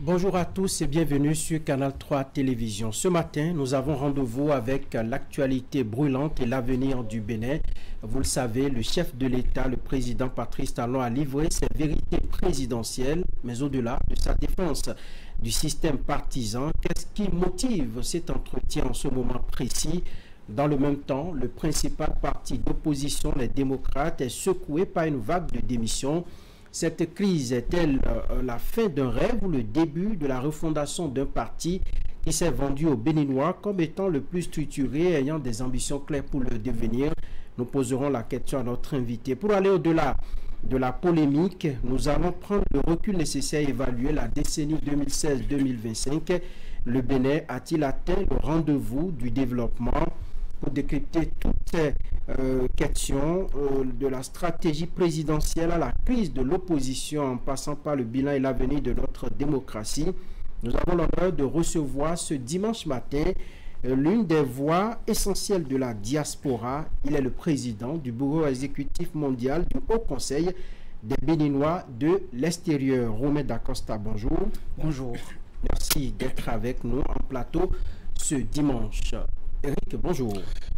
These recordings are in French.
Bonjour à tous et bienvenue sur Canal 3 Télévision. Ce matin, nous avons rendez-vous avec l'actualité brûlante et l'avenir du Bénin. Vous le savez, le chef de l'État, le président Patrice Talon, a livré ses vérités présidentielles, mais au-delà de sa défense du système partisan. Qu'est-ce qui motive cet entretien en ce moment précis? Dans le même temps, le principal parti d'opposition, les démocrates, est secoué par une vague de démissions. Cette crise est-elle la fin d'un rêve ou le début de la refondation d'un parti qui s'est vendu aux Béninois comme étant le plus structuré et ayant des ambitions claires pour le devenir? Nous poserons la question à notre invité. Pour aller au-delà de la polémique, nous allons prendre le recul nécessaire à évaluer la décennie 2016-2025. Le Bénin a-t-il atteint le rendez-vous du développement? Pour décrypter toutes ces questions, de la stratégie présidentielle à la crise de l'opposition en passant par le bilan et l'avenir de notre démocratie, nous avons l'honneur de recevoir ce dimanche matin l'une des voix essentielles de la diaspora. Il est le président du bureau exécutif mondial du Haut Conseil des Béninois de l'extérieur. Romain Dacosta, bonjour. Bonjour. Merci d'être avec nous en plateau ce dimanche. Eric, bonjour.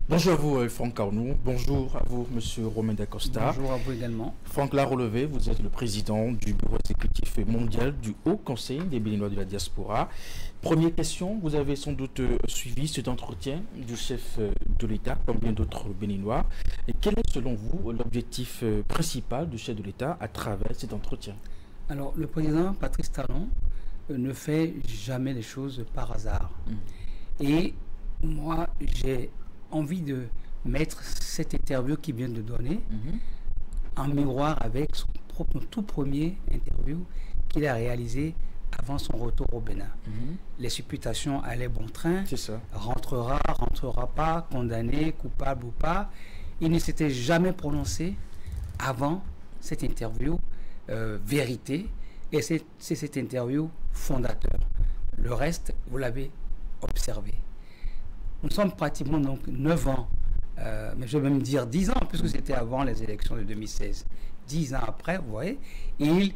Bonjour à vous, Franck Carnou. Bonjour à vous, monsieur Romain Dacosta. Bonjour à vous également. Franck l'a relevé, vous êtes le président du bureau exécutif mondial du Haut Conseil des Béninois de la diaspora. Première question, vous avez sans doute suivi cet entretien du chef de l'État, comme bien d'autres Béninois. Et quel est, selon vous, l'objectif principal du chef de l'État à travers cet entretien? Alors, le président Patrice Talon ne fait jamais les choses par hasard. Et moi, j'ai envie de mettre cette interview qu'il vient de donner en miroir avec son tout premier interview qu'il a réalisé avant son retour au Bénin. Les supputations allaient bon train. C'est ça. Rentrera pas, condamné, coupable ou pas. Il ne s'était jamais prononcé avant cette interview vérité. Et c'est cette interview fondateur. Le reste, vous l'avez observé. Nous sommes pratiquement donc 9 ans, mais je vais même dire 10 ans, puisque c'était avant les élections de 2016. 10 ans après, vous voyez, il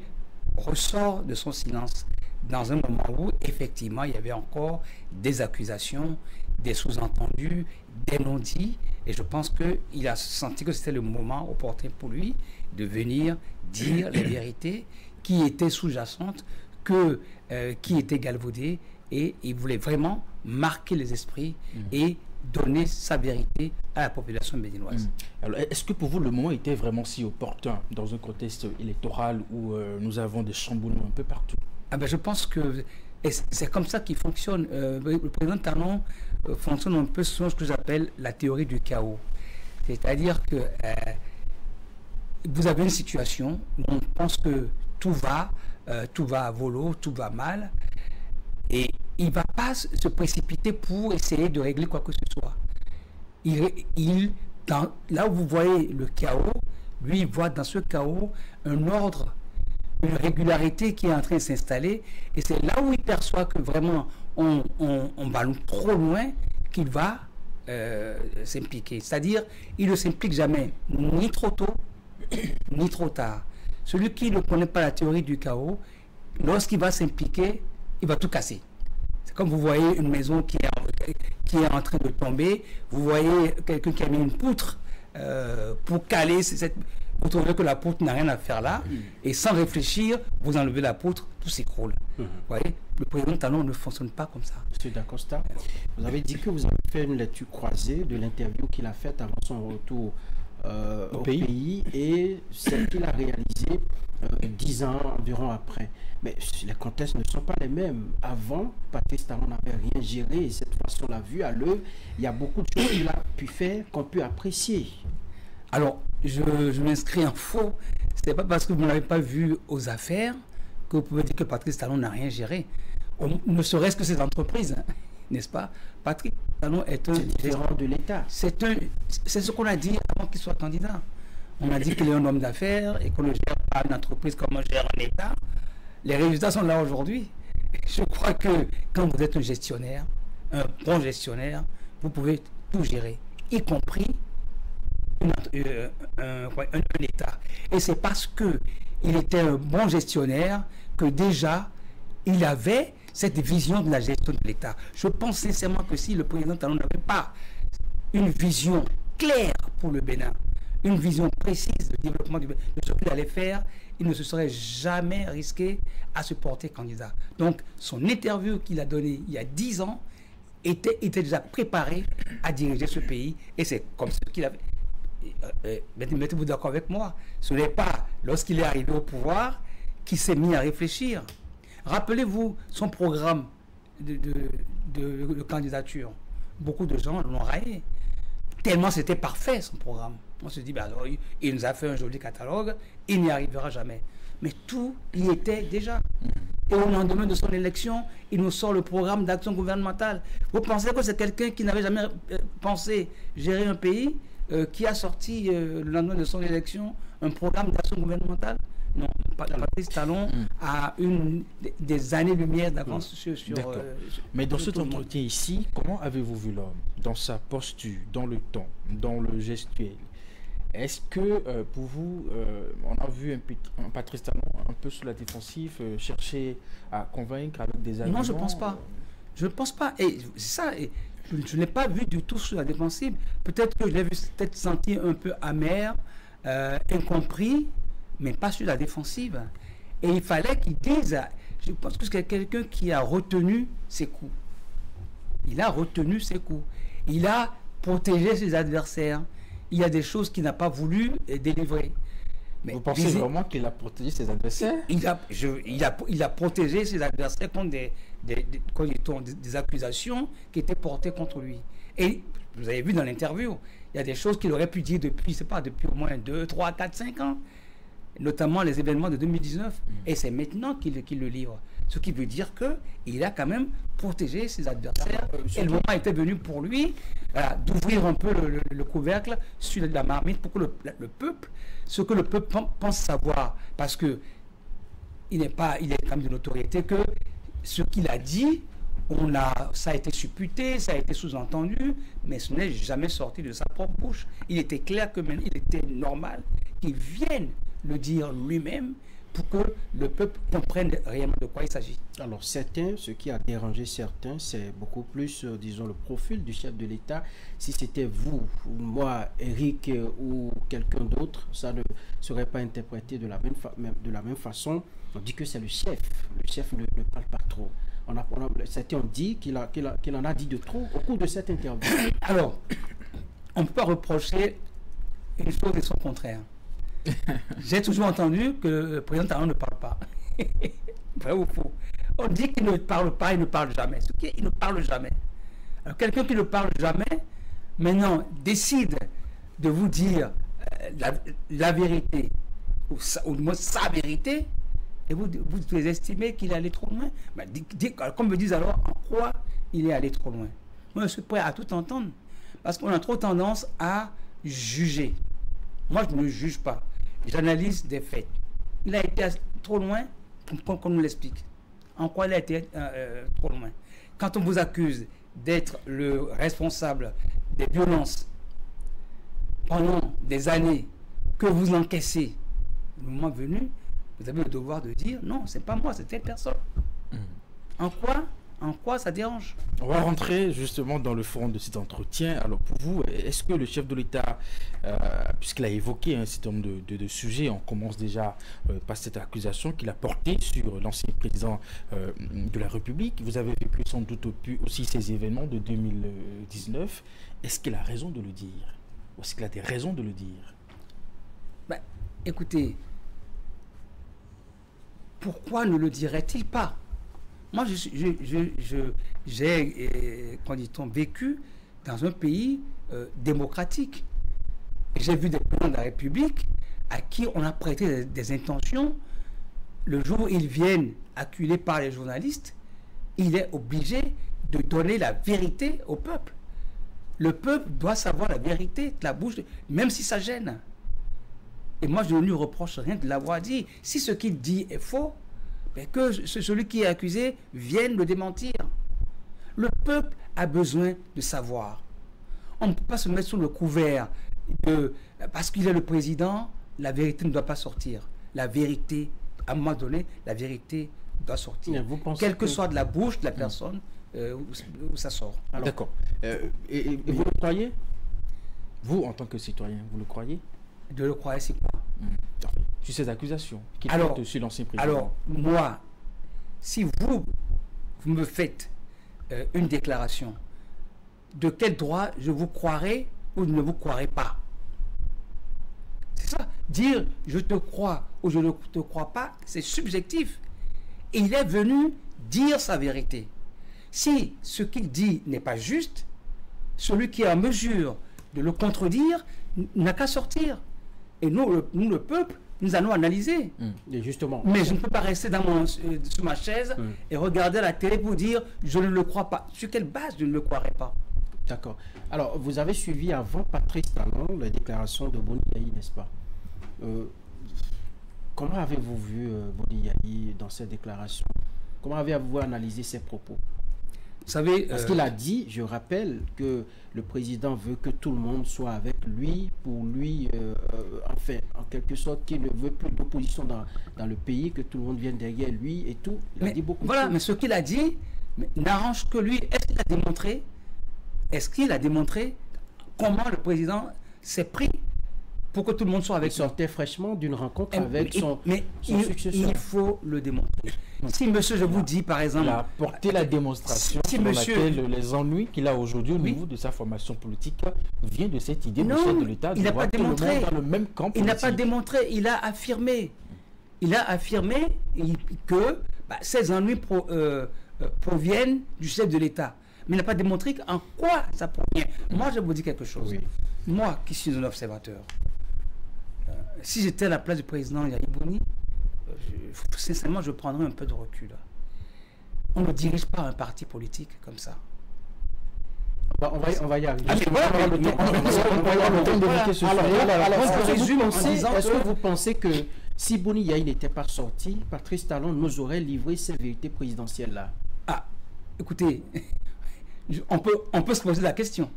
ressort de son silence dans un moment où, effectivement, il y avait encore des accusations, des sous-entendus, des non-dits, et je pense qu'il a senti que c'était le moment opportun pour lui de venir dire les vérités qui étaient sous-jacentes, qui étaient galvaudées, et il voulait vraiment marquer les esprits et donner sa vérité à la population béninoise. Alors, est-ce que pour vous, le moment était vraiment si opportun dans un contexte électoral où nous avons des chamboulements un peu partout? Je pense que c'est comme ça qu'il fonctionne. Le président Talon fonctionne un peu selon ce que j'appelle la théorie du chaos. C'est-à-dire que vous avez une situation où on pense que tout va à volo, tout va mal, et il ne va pas se précipiter pour essayer de régler quoi que ce soit. Là où vous voyez le chaos, lui, il voit dans ce chaos un ordre, une régularité qui est en train de s'installer. Et c'est là où il perçoit que vraiment on va trop loin qu'il va s'impliquer. C'est-à-dire, il ne s'implique jamais, ni trop tôt, ni trop tard. Celui qui ne connaît pas la théorie du chaos, lorsqu'il va s'impliquer, il va tout casser. C'est comme vous voyez une maison qui est en train de tomber, vous voyez quelqu'un qui a mis une poutre pour caler vous trouvez que la poutre n'a rien à faire là, et sans réfléchir, vous enlevez la poutre, tout s'écroule. Vous voyez, le président Talon ne fonctionne pas comme ça. Monsieur Dacosta, vous avez dit que vous avez fait une lecture croisée de l'interview qu'il a faite avant son retour au pays, et celle qu'il a réalisée 10 ans environ après. Mais les contextes ne sont pas les mêmes. Avant, Patrice Talon n'avait rien géré, et cette fois, on l'a vu à l'œuvre. Il y a beaucoup de choses qu'il a pu faire qu'on peut apprécier. Alors, je m'inscris en faux. Ce n'est pas parce que vous ne l'avez pas vu aux affaires que vous pouvez dire que Patrice Talon n'a rien géré. Ne serait-ce que cette entreprise, n'est-ce pas? Patrice Talon est un gérant de l'État. C'est ce qu'on a dit avant qu'il soit candidat. On a dit qu'il est un homme d'affaires et qu'on ne gère pas une entreprise comme on gère un État. Les résultats sont là aujourd'hui. Je crois que quand vous êtes un gestionnaire, un bon gestionnaire, vous pouvez tout gérer, y compris un État. Et c'est parce qu'il était un bon gestionnaire que déjà il avait cette vision de la gestion de l'État. Je pense sincèrement que si le président Talon n'avait pas une vision claire pour le Bénin, une vision précise du développement de ce qu'il allait faire, il ne se serait jamais risqué à se porter candidat. Donc, son interview qu'il a donnée il y a 10 ans était déjà préparé à diriger ce pays. Et c'est comme ce qu'il avait... Mettez-vous d'accord avec moi. Ce n'est pas lorsqu'il est arrivé au pouvoir qu'il s'est mis à réfléchir. Rappelez-vous son programme de candidature. Beaucoup de gens l'ont raillé. Tellement c'était parfait son programme. On se dit, ben alors, il nous a fait un joli catalogue, il n'y arrivera jamais. Mais tout y était déjà. Et au lendemain de son élection, il nous sort le programme d'action gouvernementale. Vous pensez que c'est quelqu'un qui n'avait jamais pensé gérer un pays, qui a sorti le lendemain de son élection un programme d'action gouvernementale? Non, Patrice Talon a des années-lumière d'avance sur mais dans cet entretien ici, comment avez-vous vu l'homme? Dans sa posture, dans le ton, dans le gestuel? Est-ce que pour vous, on a vu un Patrice Talon un peu sur la défensive, chercher à convaincre avec des arguments? Non, je ne pense pas. Je ne pense pas. Et ça, je ne l'ai pas vu du tout sur la défensive. Peut-être que je l'ai vu peut-être senti un peu amer, incompris, mais pas sur la défensive. Et il fallait qu'il dise, je pense que c'est quelqu'un qui a retenu ses coups. Il a retenu ses coups. Il a protégé ses adversaires. Il y a des choses qu'il n'a pas voulu délivrer. Mais vous pensez vraiment qu'il a protégé ses adversaires? Il a protégé ses adversaires contre des accusations qui étaient portées contre lui. Et vous avez vu dans l'interview, il y a des choses qu'il aurait pu dire depuis au moins 2, 3, 4, 5 ans. Notamment les événements de 2019. Et c'est maintenant qu'il le livre. Ce qui veut dire qu'il a quand même protégé ses adversaires. Et le moment était venu pour lui d'ouvrir un peu le couvercle sur la marmite pour que le peuple, ce que le peuple pense savoir, parce que il est quand même de notoriété que ce qu'il a dit, ça a été supputé, ça a été sous-entendu, mais ce n'est jamais sorti de sa propre bouche. Il était clair que il était normal qu'il vienne le dire lui-même pour que le peuple comprenne réellement de quoi il s'agit. Alors ce qui a dérangé certains, c'est beaucoup plus, disons, le profil du chef de l'État. Si c'était vous, ou moi, Eric ou quelqu'un d'autre, ça ne serait pas interprété de la même façon. On dit que c'est le chef. Le chef ne parle pas trop. Certains ont dit qu'il en a dit de trop au cours de cette interview. Alors, on ne peut pas reprocher une chose et son contraire. J'ai toujours entendu que le président Talon ne parle pas. Vrai ou faux? On dit qu'il ne parle pas, il ne parle jamais. Ce qui est, il ne parle jamais. Alors, quelqu'un qui ne parle jamais, maintenant, décide de vous dire la vérité, ou du moins sa vérité, et vous estimez qu'il est allé trop loin. Ben, comme me disent alors, en quoi il est allé trop loin? Moi, je suis prêt à tout entendre, parce qu'on a trop tendance à juger. Moi, je ne juge pas. J'analyse des faits. Il a été trop loin, qu'on nous l'explique. En quoi il a été trop loin? Quand on vous accuse d'être le responsable des violences pendant des années que vous encaissez, le moment venu, vous avez le devoir de dire non, c'est pas moi, c'est telle personne. En quoi ça dérange? On va rentrer justement dans le fond de cet entretien. Alors pour vous, est-ce que le chef de l'État, puisqu'il a évoqué un certain nombre de sujets, on commence déjà par cette accusation qu'il a portée sur l'ancien président de la République. Vous avez vécu sans doute aussi ces événements de 2019. Est-ce qu'il a raison de le dire? Ou est-ce qu'il a des raisons de le dire? Ben, écoutez, pourquoi ne le dirait-il pas? Moi, j'ai, quand dit-on, vécu dans un pays démocratique. J'ai vu des présidents de la République à qui on a prêté des intentions. Le jour où ils viennent acculés par les journalistes, il est obligé de donner la vérité au peuple. Le peuple doit savoir la vérité de la bouche, même si ça gêne. Et moi, je ne lui reproche rien de l'avoir dit. Si ce qu'il dit est faux, mais que celui qui est accusé vienne le démentir. Le peuple a besoin de savoir. On ne peut pas se mettre sous le couvert parce qu'il est le président, la vérité ne doit pas sortir. La vérité, à un moment donné, la vérité doit sortir. Vous pensez Quelle que soit de la bouche de la personne où ça sort. D'accord. Et vous le croyez? Vous, en tant que citoyen, vous le croyez? De le croire, c'est quoi? Sur ces accusations qui Alors, portent sur l'ancien président. Alors, moi, si vous me faites une déclaration, de quel droit je vous croirai ou je ne vous croirai pas? C'est ça. Dire je te crois ou je ne te crois pas, c'est subjectif. Et il est venu dire sa vérité. Si ce qu'il dit n'est pas juste, celui qui est en mesure de le contredire n'a qu'à sortir. Et nous, le peuple, nous allons analyser. Et justement. Mais je ne peux pas rester sur ma chaise et regarder la télé pour dire je ne le crois pas. Sur quelle base je ne le croirais pas? D'accord. Alors, vous avez suivi avant Patrice Talon la déclaration de Boni Yayi, n'est-ce pas? Comment avez-vous vu Boni Yayi dans cette déclaration? Comment avez-vous analysé ses propos? Vous savez, parce qu'il a dit, je rappelle, que le président veut que tout le monde soit avec lui, pour lui, enfin, en quelque sorte, qu'il ne veut plus d'opposition dans le pays, que tout le monde vienne derrière lui et tout. Il a dit beaucoup de choses. Mais ce qu'il a dit n'arrange que lui. Est-ce qu'il a démontré comment le président s'est pris pour que tout le monde soit avec lui? Il sortait fraîchement d'une rencontre avec son successeur. Il faut le démontrer. Si monsieur, je vous dis par exemple... Il a porté la démonstration si sur monsieur, laquelle les ennuis qu'il a aujourd'hui au niveau de sa formation politique vient de cette idée du chef de l'État de voir tout le monde dans le même camp politique. Il n'a pas démontré, il a affirmé. Il a affirmé que ces ennuis proviennent du chef de l'État. Mais il n'a pas démontré en quoi ça provient. Moi, je vous dis quelque chose. Oui. Moi, qui suis un observateur, si j'étais à la place du président Yayi Boni, sincèrement, je prendrais un peu de recul. On ne dirige pas un parti politique comme ça. On va y arriver. Est-ce que vous pensez que si Boni Yayi n'était pas sorti, Patrice Talon nous aurait livré ces vérités présidentielles-là? Ah, écoutez, on peut se poser la question.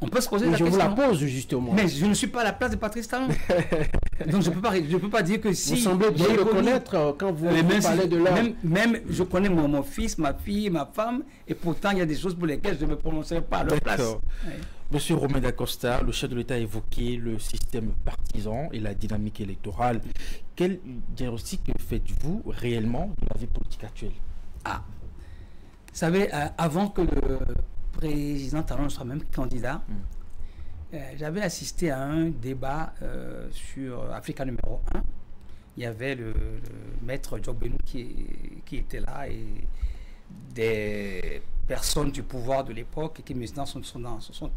On peut se poser la question. Je vous la pose justement. Mais je ne suis pas à la place de Patrice Talon. Donc je ne peux pas dire que si... Vous semblez bien le connaître quand vous parlez de l'art. Même je connais mon fils, ma fille, ma femme, et pourtant il y a des choses pour lesquelles je ne me prononcerai pas à leur place. Ouais. Monsieur Romain Dacosta, le chef de l'État a évoqué le système partisan et la dynamique électorale. Quel diagnostic faites-vous réellement de la vie politique actuelle? Vous savez, avant que le président Talon soit même candidat, j'avais assisté à un débat sur Africa numéro 1. Il y avait le maître Job Benou qui était là et des personnes du pouvoir de l'époque qui maintenant sont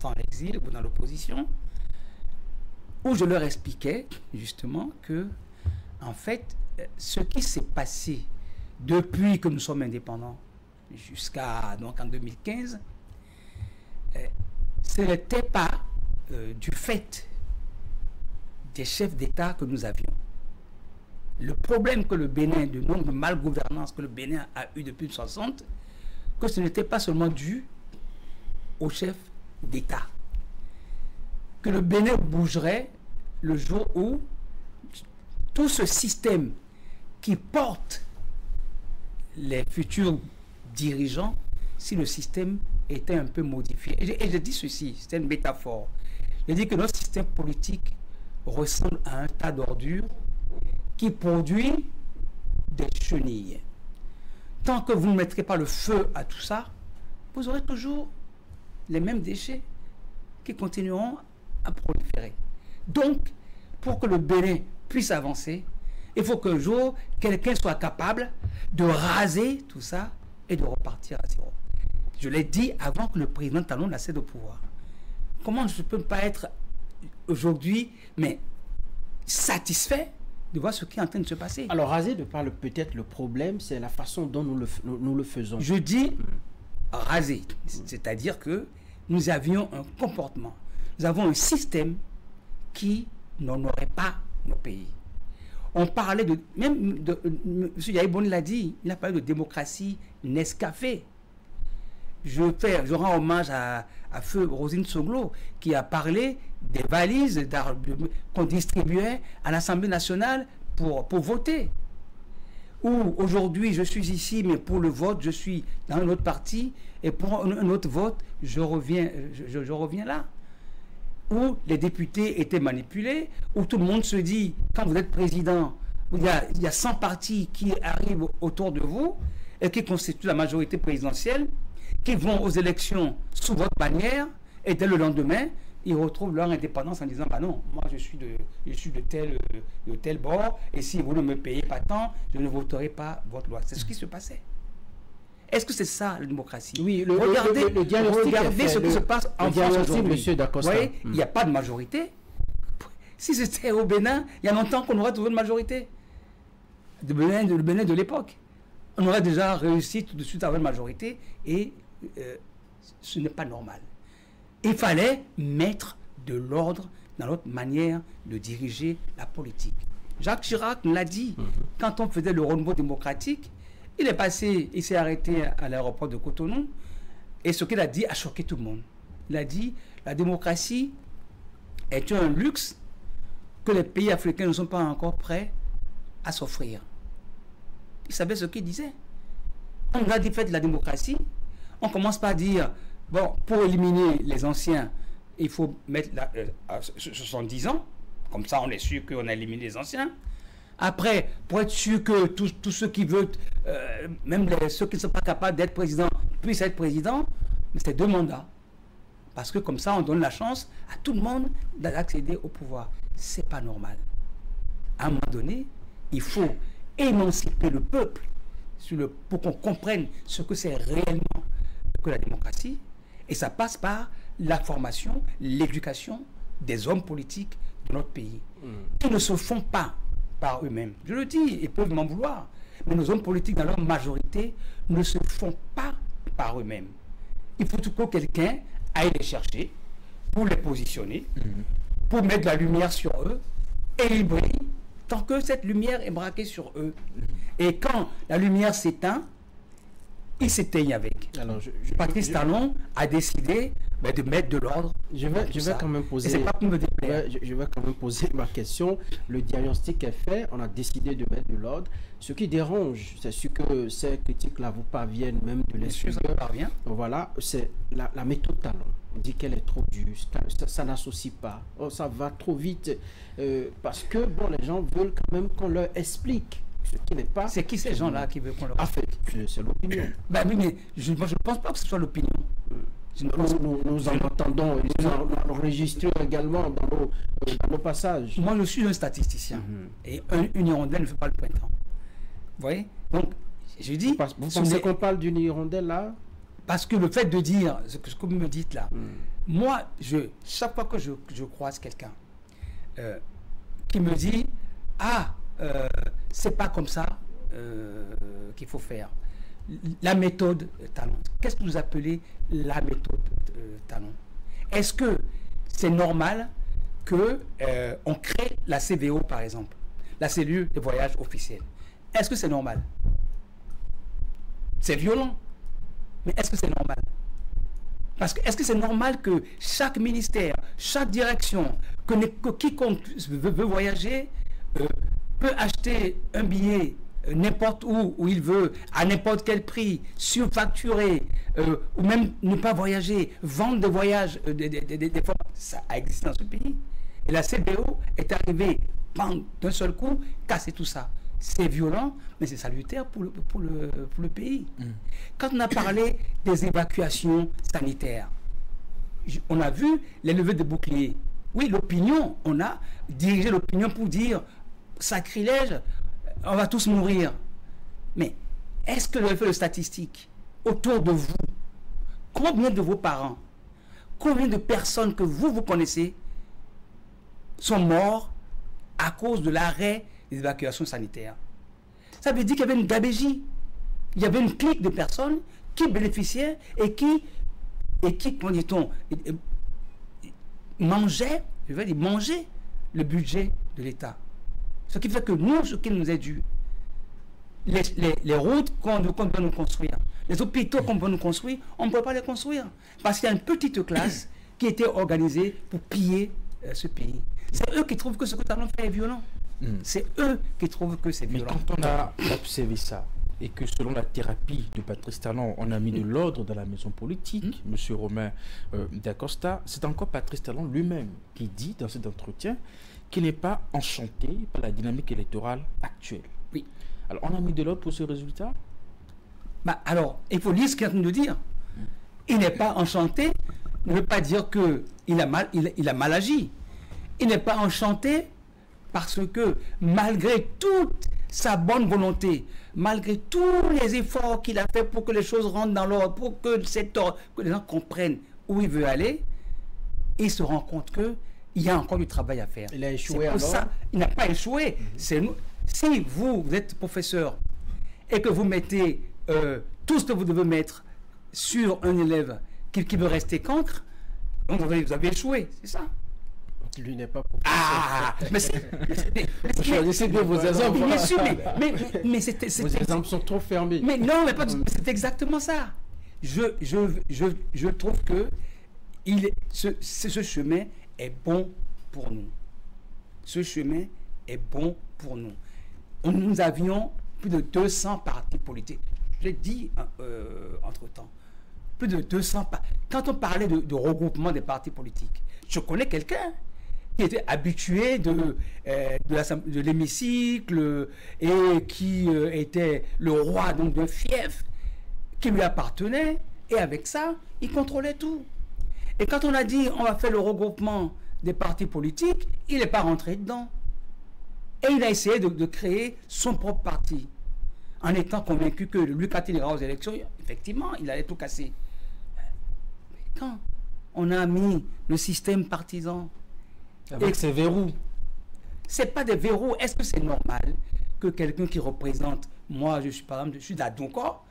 en exil ou dans l'opposition, où je leur expliquais justement que, en fait, ce qui s'est passé depuis que nous sommes indépendants jusqu'à donc en 2015, ce n'était pas du fait des chefs d'État que nous avions. Le problème que le Bénin, de nombre de malgouvernance que le Bénin a eu depuis 1960, que ce n'était pas seulement dû aux chefs d'État. Que le Bénin bougerait le jour où tout ce système qui porte les futurs dirigeants, si le système était un peu modifié. Et je dis ceci, c'est une métaphore. Je dis que notre système politique ressemble à un tas d'ordures qui produit des chenilles. Tant que vous ne mettrez pas le feu à tout ça, vous aurez toujours les mêmes déchets qui continueront à proliférer. Donc, pour que le Bénin puisse avancer, il faut qu'un jour, quelqu'un soit capable de raser tout ça et de repartir à zéro. Je l'ai dit avant que le président Talon n'accède au pouvoir. Comment je ne peux pas être aujourd'hui, mais satisfait de voir ce qui est en train de se passer? Alors, raser de par peut-être le problème, c'est la façon dont nous le faisons. Je dis raser, c'est-à-dire que nous avions un comportement, nous avons un système qui n'honorait pas nos pays. On parlait de, même de, M. Yayi Boni l'a dit, il a parlé de démocratie Nescafé. Je rends hommage à Feu Rosine Soglo qui a parlé des valises qu'on distribuait à l'Assemblée nationale pour voter. où aujourd'hui je suis ici, mais pour le vote, je suis dans un autre parti, et pour un autre vote, je reviens là. Où les députés étaient manipulés, où tout le monde se dit, quand vous êtes président, il y a 100 partis qui arrivent autour de vous et qui constituent la majorité présidentielle, qui vont aux élections sous votre bannière, et dès le lendemain, ils retrouvent leur indépendance en disant, bah non, moi je suis de tel bord, et si vous ne me payez pas tant, je ne voterai pas votre loi. C'est ce qui se passait. Est-ce que c'est ça la démocratie? Oui, regardez ce qui se passe en France aujourd'hui. Monsieur Dacosta. Vous voyez, il n'y a pas de majorité. Si c'était au Bénin, il y a longtemps qu'on aurait trouvé une majorité. Le Bénin de l'époque. On aurait déjà réussi tout de suite à avoir une majorité, et ce n'est pas normal. Il fallait mettre de l'ordre dans notre manière de diriger la politique. Jacques Chirac l'a dit, quand on faisait le renouveau démocratique, il s'est arrêté à l'aéroport de Cotonou, et ce qu'il a dit a choqué tout le monde. Il a dit, la démocratie est un luxe que les pays africains ne sont pas encore prêts à s'offrir. Il savait ce qu'il disait. On a dit, faites de la démocratie, on commence par dire, bon, pour éliminer les anciens, il faut mettre 70 ans, comme ça on est sûr qu'on a éliminé les anciens. Après, pour être sûr que tous ceux qui veulent, même ceux qui ne sont pas capables d'être président, puissent être président, c'est 2 mandats. Parce que comme ça, on donne la chance à tout le monde d'accéder au pouvoir. C'est pas normal. À un moment donné, il faut émanciper le peuple pour qu'on comprenne ce que c'est réellement que la démocratie. Et ça passe par la formation, l'éducation des hommes politiques de notre pays. Qui ne se font pas par eux-mêmes. Je le dis, ils peuvent m'en vouloir. Mais nos hommes politiques, dans leur majorité, ne se font pas par eux-mêmes. Il faut tout que quelqu'un aille les chercher pour les positionner, pour mettre la lumière sur eux, et ils brillent tant que cette lumière est braquée sur eux. Et quand la lumière s'éteint, ils s'éteignent avec. Alors, Patrice Talon a décidé de mettre de l'ordre. Je vais quand même poser. C'est pas pour me déplaire. Je vais quand même poser ma question. Le diagnostic est fait. On a décidé de mettre de l'ordre. Ce qui dérange, c'est sûr que ces critiques-là vous parviennent même de l'extérieur. Voilà, c'est la méthode Talon. On dit qu'elle est trop dure. Ça n'associe pas. Oh, ça va trop vite. Parce que bon, les gens veulent quand même qu'on leur explique. Ce qui n'est pas. C'est qui ces gens-là qui veulent qu'on leur explique? C'est l'opinion. Oui, mais je ne pense pas que ce soit l'opinion. Nous en entendons, nous en enregistrons également dans nos passages. Moi, je suis un statisticien. Et une hirondelle ne fait pas le printemps. Vous voyez? Donc, je dis... Vous pensez qu'on parle d'une hirondelle là? Parce que le fait de dire ce que vous me dites là, moi, chaque fois que je croise quelqu'un qui me dit « Ah, c'est pas comme ça qu'il faut faire ». La méthode Talon. Qu'est-ce que vous appelez la méthode Talon? Est-ce que c'est normal qu'on crée la CVO, par exemple, la cellule de voyage officiel? Est-ce que c'est normal? C'est violent. Mais est-ce que c'est normal? Parce que est-ce que c'est normal que chaque ministère, chaque direction, que quiconque veut voyager, peut acheter un billet n'importe où il veut, à n'importe quel prix, surfacturé, ou même ne pas voyager, vendre des voyages, des formes, ça a existé dans ce pays. Et la CBO est arrivée d'un seul coup, casser tout ça. C'est violent, mais c'est salutaire pour le pays. Quand on a parlé des évacuations sanitaires, on a vu les levées de boucliers. Oui, l'opinion, on a dirigé l'opinion pour dire sacrilège, on va tous mourir. Mais est-ce que vous avez fait de statistiques autour de vous? Combien de vos parents, combien de personnes que vous connaissez sont morts à cause de l'arrêt des évacuations sanitaires? Ça veut dire qu'il y avait une gabégie. Il y avait une clique de personnes qui bénéficiaient et qui comment dit-on, mangeaient le budget de l'État. Ce qui fait que nous, ce qui nous est dû, les routes qu'on doit nous construire, les hôpitaux qu'on doit nous construire, on ne peut pas les construire. Parce qu'il y a une petite classe qui était organisée pour piller ce pays. C'est eux qui trouvent que ce que Talon fait est violent. C'est eux qui trouvent que c'est violent. Mais quand on a observé ça, et que selon la thérapie de Patrice Talon, on a mis de l'ordre dans la maison politique, M. Romain Dacosta, c'est encore Patrice Talon lui-même qui dit dans cet entretien qu'il n'est pas enchanté par la dynamique électorale actuelle. Oui. Alors, on a mis de l'ordre pour ce résultat? Alors, il faut lire ce qu'il est en train de dire. Il n'est pas enchanté, ne veut pas dire qu'il a mal agi. Il n'est pas enchanté parce que malgré toute sa bonne volonté, malgré tous les efforts qu'il a fait pour que les choses rentrent dans l'ordre, pour que les gens comprennent où il veut aller, il se rend compte qu'il y a encore du travail à faire. Il a échoué alors? Ça, il n'a pas échoué. C'est nous. Si vous êtes professeur et que vous mettez tout ce que vous devez mettre sur un élève qui veut rester cancre, donc vous avez échoué, c'est ça. Lui n'est pas professeur. Vous choisissez bien vos exemples. Bien sûr, mais vos exemples sont trop fermés. Mais non, mais pas c'est exactement ça. Je trouve que ce chemin est bon pour nous. Ce chemin est bon pour nous. Nous avions plus de 200 partis politiques. Je l'ai dit entre-temps. Plus de 200 partis. Quand on parlait de regroupement des partis politiques, je connais quelqu'un qui était habitué de l'hémicycle et qui était le roi d'un fief qui lui appartenait. Et avec ça, il contrôlait tout. Et quand on a dit on va faire le regroupement des partis politiques, il n'est pas rentré dedans. Et il a essayé de créer son propre parti, en étant convaincu que lui, quand il ira aux élections, effectivement, il allait tout casser. Mais quand on a mis le système partisan, avec ses verrous, c'est pas des verrous. Est-ce que c'est normal que quelqu'un qui représente, moi, je suis par exemple, je suis d'Adonkor,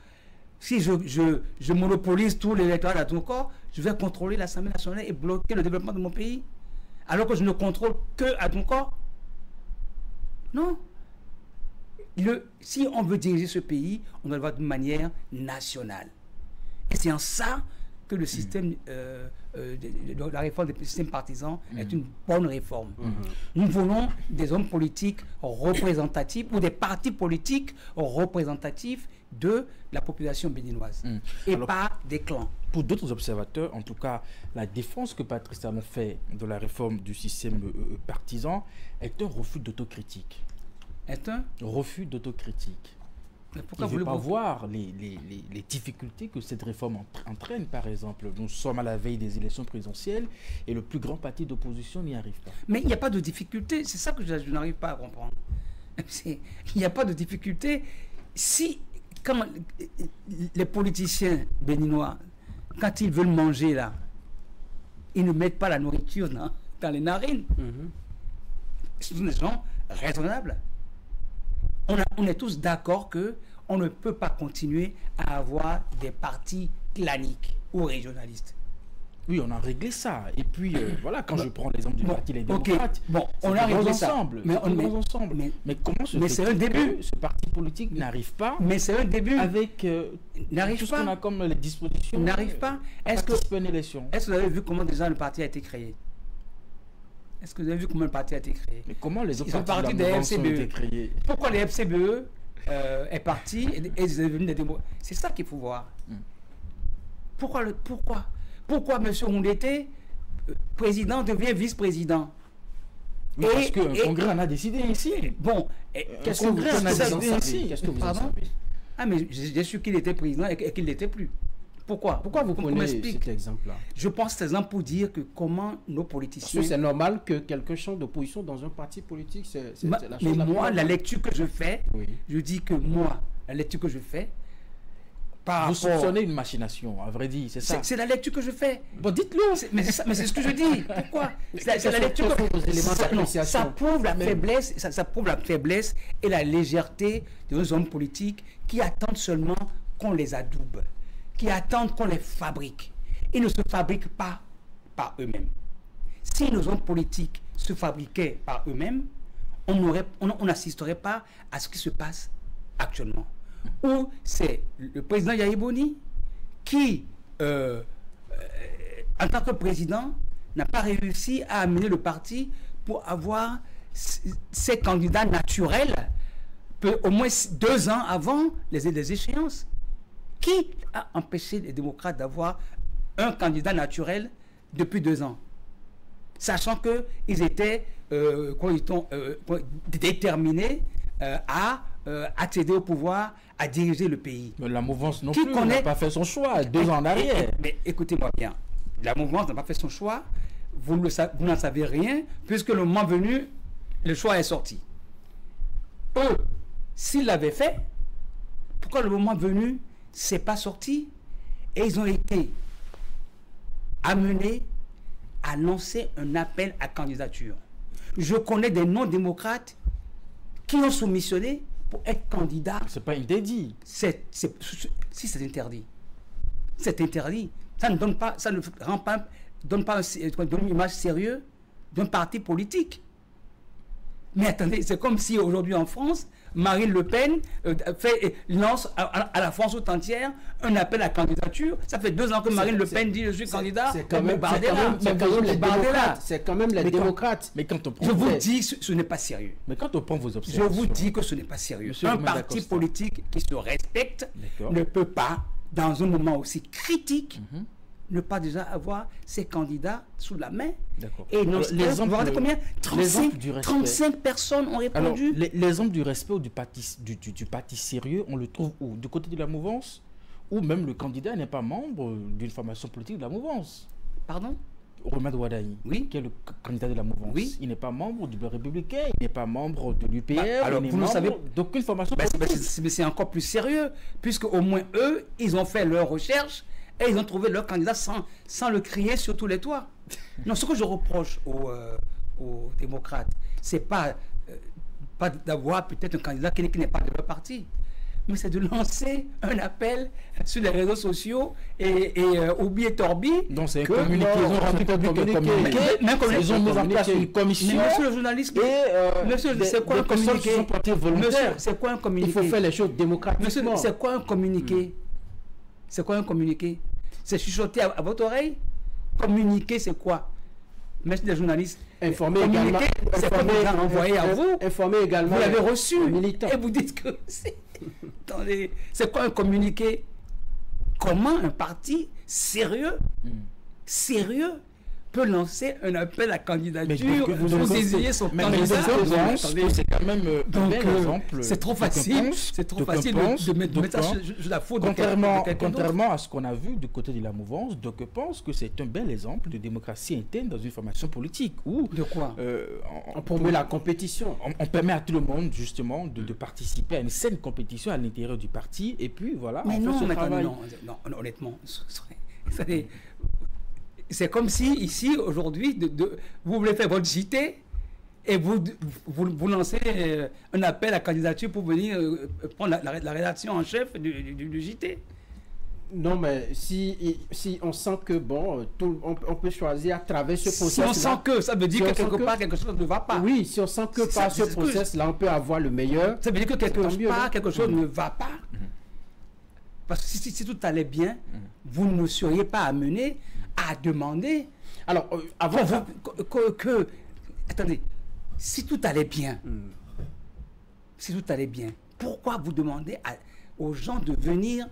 si je monopolise tout l'électorat d'Adonkor, je vais contrôler l'Assemblée nationale et bloquer le développement de mon pays, alors que je ne contrôle que Adonkor? Non. Si on veut diriger ce pays, on doit le voir d'une manière nationale. Et c'est en ça que le système, la réforme des systèmes partisans est une bonne réforme. Nous voulons des hommes politiques représentatifs ou des partis politiques représentatifs de la population béninoise et alors, pas des clans. Pour d'autres observateurs, en tout cas, la défense que Patrice Talon fait de la réforme du système partisan est un refus d'autocritique. Est un refus d'autocritique. Il ne veut pas voir les difficultés que cette réforme entraîne, par exemple. Nous sommes à la veille des élections présidentielles et le plus grand parti d'opposition n'y arrive pas. Mais il n'y a pas de difficulté. C'est ça que je n'arrive pas à comprendre. Il n'y a pas de difficulté. Quand les politiciens béninois, quand ils veulent manger, là, ils ne mettent pas la nourriture dans les narines. Ce sont des gens raisonnables. On est tous d'accord qu'on ne peut pas continuer à avoir des partis claniques ou régionalistes. Oui, on a réglé ça. Et puis, voilà, quand je prends l'exemple du Parti Les Démocrates, on a réglé ça. Ensemble. Mais comment c'est un début. Ce parti politique n'arrive pas. Mais c'est un début. Avec tout ce qu'on a comme les dispositions. N'arrive pas. Est-ce que vous avez vu comment déjà le parti a été créé? Est-ce que vous avez vu comment le parti a été créé? Mais comment les autres partis des FCBE ont été créés? Pourquoi les FCBE est parti et ils sont devenus des démocrates? C'est ça qu'il faut voir. Pourquoi M. Houndete, président, devient vice-président? Oui, parce qu'un congrès en a décidé ici. Bon, qu'est-ce que vous en savez? Ah, mais j'ai su qu'il était président et qu'il ne l'était plus. Pourquoi vous prenez cet exemple-là? Je pense cet exemple pour dire que comment nos politiciens... C'est normal que quelqu'un change d'opposition dans un parti politique, c'est la chose. Mais moi, la lecture que je fais, je dis que moi, la lecture que je fais, vous soupçonnez une machination, à vrai dire, c'est ça? C'est la lecture que je fais. Bon, dites-le. Mais c'est ce que je dis. Pourquoi? C'est la lecture que ça prouve la faiblesse, ça prouve la faiblesse et la légèreté de nos hommes politiques qui attendent seulement qu'on les adoube, qui attendent qu'on les fabrique. Ils ne se fabriquent pas par eux-mêmes. Si nos hommes politiques se fabriquaient par eux-mêmes, on n'assisterait pas à ce qui se passe actuellement. Où c'est le président Yahya Boni qui, en tant que président, n'a pas réussi à amener le parti pour avoir ces candidats naturels au moins 2 ans avant les échéances. Qui a empêché les démocrates d'avoir un candidat naturel depuis 2 ans? Sachant qu'ils étaient déterminés à accéder au pouvoir, à diriger le pays. Mais la mouvance non plus n'a pas fait son choix 2 ans en arrière. Mais écoutez-moi bien, la mouvance n'a pas fait son choix, vous n'en savez rien, puisque le moment venu, le choix est sorti. Eux, s'ils l'avaient fait, pourquoi le moment venu, c'est pas sorti? Et ils ont été amenés à lancer un appel à candidature. Je connais des non-démocrates qui ont soumissionné pour être candidats. C'est pas interdit. Si c'est interdit. C'est interdit. Ça ne donne pas, ça ne rend pas, donne une image sérieuse d'un parti politique. Mais attendez, c'est comme si aujourd'hui en France, Marine Le Pen lance à la France tout entière un appel à candidature. Ça fait 2 ans que Marine Le Pen dit je suis candidat. C'est quand même les démocrates. Mais quand on je vous dis, ce n'est pas sérieux. Mais quand on prend vos observations. Je vous dis que ce n'est pas sérieux. Un parti politique qui se respecte ne peut pas, dans un moment aussi critique, ne pas déjà avoir ses candidats sous la main. Et vous voyez combien 35 personnes ont répondu. L'exemple du respect ou du parti sérieux, on le trouve où? Du côté de la mouvance? Ou même le candidat n'est pas membre d'une formation politique de la mouvance? Pardon? Romad Ouadaï, oui, qui est le candidat de la mouvance, oui, il n'est pas membre du Bloc républicain, il n'est pas membre de l'UPR, alors vous ne savez d'aucune formation politique. Mais c'est encore plus sérieux, puisque au moins eux, ils ont fait leur recherche et ils ont trouvé leur candidat sans le crier sur tous les toits. Non, ce que je reproche aux démocrates, c'est pas d'avoir peut-être un candidat qui n'est pas de leur parti, mais c'est de lancer un appel sur les réseaux sociaux et oublier Torbi. Donc c'est communiqué, ils ont rendu communiqué. Ils ont mis en place une commission. Mais monsieur le journaliste, c'est quoi un communiqué? C'est quoi un communiqué? Il faut faire les choses démocratiquement. Monsieur, c'est quoi un communiqué? C'est quoi un communiqué? C'est chuchoter à votre oreille? Communiquer, c'est quoi? Monsieur les journalistes, informer également. C'est quoi qu'on a envoyé à vous? Informer également. Vous l'avez reçu. Et vous dites que c'est... Attendez, c'est quoi un communiqué? Comment un parti sérieux peut lancer un appel à candidature vous désirez son candidat? C'est quand même un bel exemple. C'est trop facile. C'est trop facile de mettre ça sur la faute. Contrairement à ce qu'on a vu du côté de la mouvance, donc je pense que c'est un bel exemple de démocratie interne dans une formation politique où de quoi on promeut la compétition. On permet à tout le monde justement de participer à une saine compétition à l'intérieur du parti et puis voilà. Mais non, honnêtement, c'est comme si ici aujourd'hui vous voulez faire votre JT et vous lancez un appel à candidature pour venir prendre la rédaction en chef du JT. Non, mais si on sent que on peut choisir à travers ce processus. Si on sent que, ça veut dire que quelque part quelque chose ne va pas. Oui, si on sent que par ce processus-là, on peut avoir le meilleur. Ça veut dire que quelque chose ne va pas. Parce que si tout allait bien, vous ne seriez pas amené à demander. Alors, avant attendez, si tout allait bien, pourquoi vous demandez aux gens de venir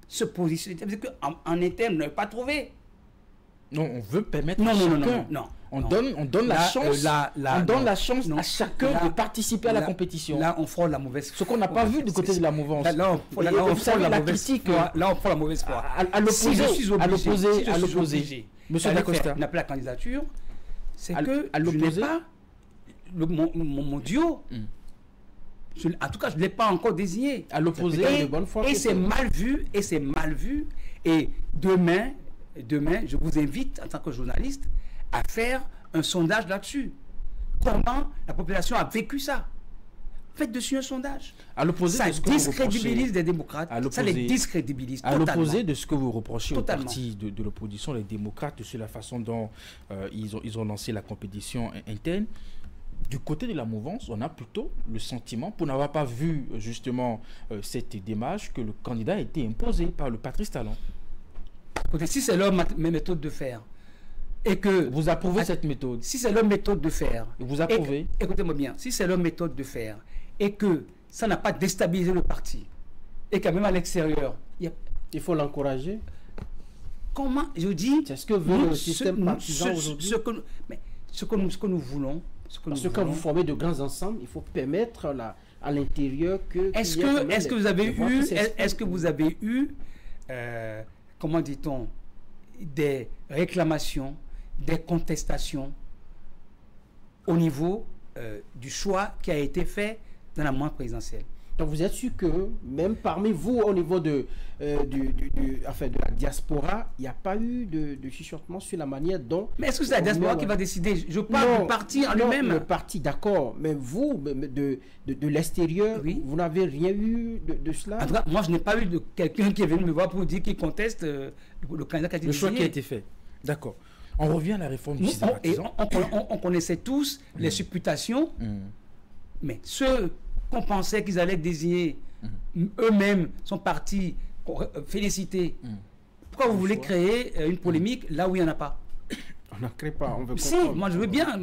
se positionner? Parce qu'en interne, vous n'avez pas trouvé. Non, on veut permettre à chacun. Non. On donne la chance à chacun de participer à la compétition. Là, on frôle la mauvaise foi. Ce qu'on n'a pas vu du côté de la mouvance. Là, on frôle la mauvaise foi. À l'opposé, Monsieur Dacosta, n'appelle la candidature, c'est que je n'ai pas mon duo. En tout cas, je ne l'ai pas encore désigné. À l'opposé, de bonne foi. Et c'est mal vu, Et demain, je vous invite, en tant que journaliste, à faire un sondage là-dessus. Comment la population a vécu ça? Faites dessus un sondage. Ça discrédibilise des démocrates. Ça les discrédibilise totalement. À l'opposé de ce que vous reprochez aux partis de l'opposition, les démocrates, sur la façon dont ils ont lancé la compétition interne, du côté de la mouvance, on a plutôt le sentiment, pour n'avoir pas vu justement cette démarche, que le candidat a été imposé par le Patrice Talon. Si c'est leur méthode de faire, et que... Vous approuvez cette méthode? Si c'est leur méthode de faire... Vous approuvez? Écoutez-moi bien, si c'est leur méthode de faire, et que ça n'a pas déstabilisé le parti, et quand même à l'extérieur, il faut l'encourager. Comment, je dis... C'est ce que veut le système partisan aujourd'hui. Ce que nous voulons... Parce que quand vous formez de grands ensembles, il faut permettre à l'intérieur que... Est-ce que vous avez eu, comment dit-on, des réclamations, des contestations au niveau du choix qui a été fait dans la moindre présidentielle? Donc vous êtes sûr que même parmi vous, au niveau de la diaspora, il n'y a pas eu de chuchotement sur la manière dont... Mais est-ce que c'est la diaspora qui va décider? Je parle du parti en lui-même. Le parti, d'accord. Mais vous, de l'extérieur, oui, vous n'avez rien eu de cela? En tout cas, moi, je n'ai pas eu de quelqu'un qui est venu me voir pour dire qu'il conteste le candidat qui a été désigné. Le choix qui a été fait. D'accord. On revient à la réforme du système partisan. On connaissait tous les supputations, mais ceux qu'on pensait qu'ils allaient désigner eux-mêmes sont partis félicités. Pourquoi vous voulez créer une polémique là où il n'y en a pas? On n'en crée pas, on veut comprendre. Si, moi je veux bien.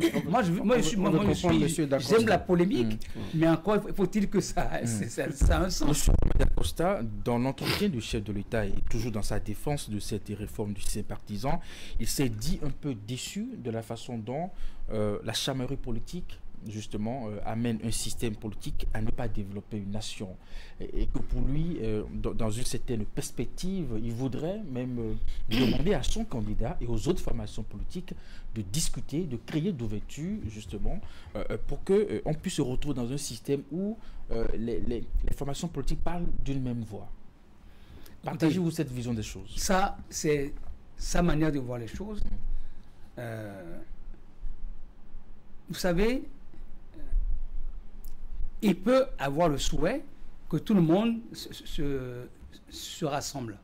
J'aime la polémique, mais encore faut-il que ça a un sens. Monsieur Dacosta, dans l'entretien du chef de l'État et toujours dans sa défense de cette réforme du système partisan, il s'est dit un peu déçu de la façon dont la chamaillerie politique justement amène un système politique à ne pas développer une nation, et que pour lui dans une certaine perspective il voudrait même demander à son candidat et aux autres formations politiques de discuter, de créer d'ouverture justement pour que on puisse se retrouver dans un système où les formations politiques parlent d'une même voix. Partagez-vous cette vision des choses? Ça, c'est sa manière de voir les choses. Vous savez, il peut avoir le souhait que tout le monde se rassemble.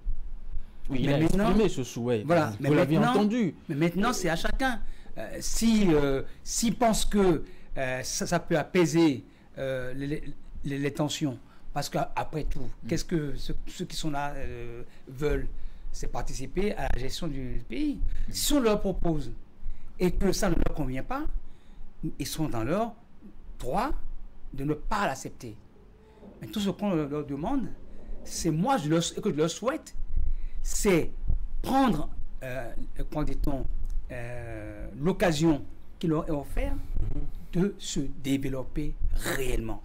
Oui, il a exprimé ce souhait. Voilà, vous l'avez entendu. Mais maintenant, c'est à chacun. S'il pense que ça peut apaiser les tensions, parce qu'après tout, qu'est-ce que ceux qui sont là veulent? C'est participer à la gestion du pays. Si on leur propose et que ça ne leur convient pas, ils sont dans leur droit de ne pas l'accepter. Mais tout ce qu'on leur demande, c'est moi que je leur souhaite, c'est prendre l'occasion qui leur est offerte de se développer réellement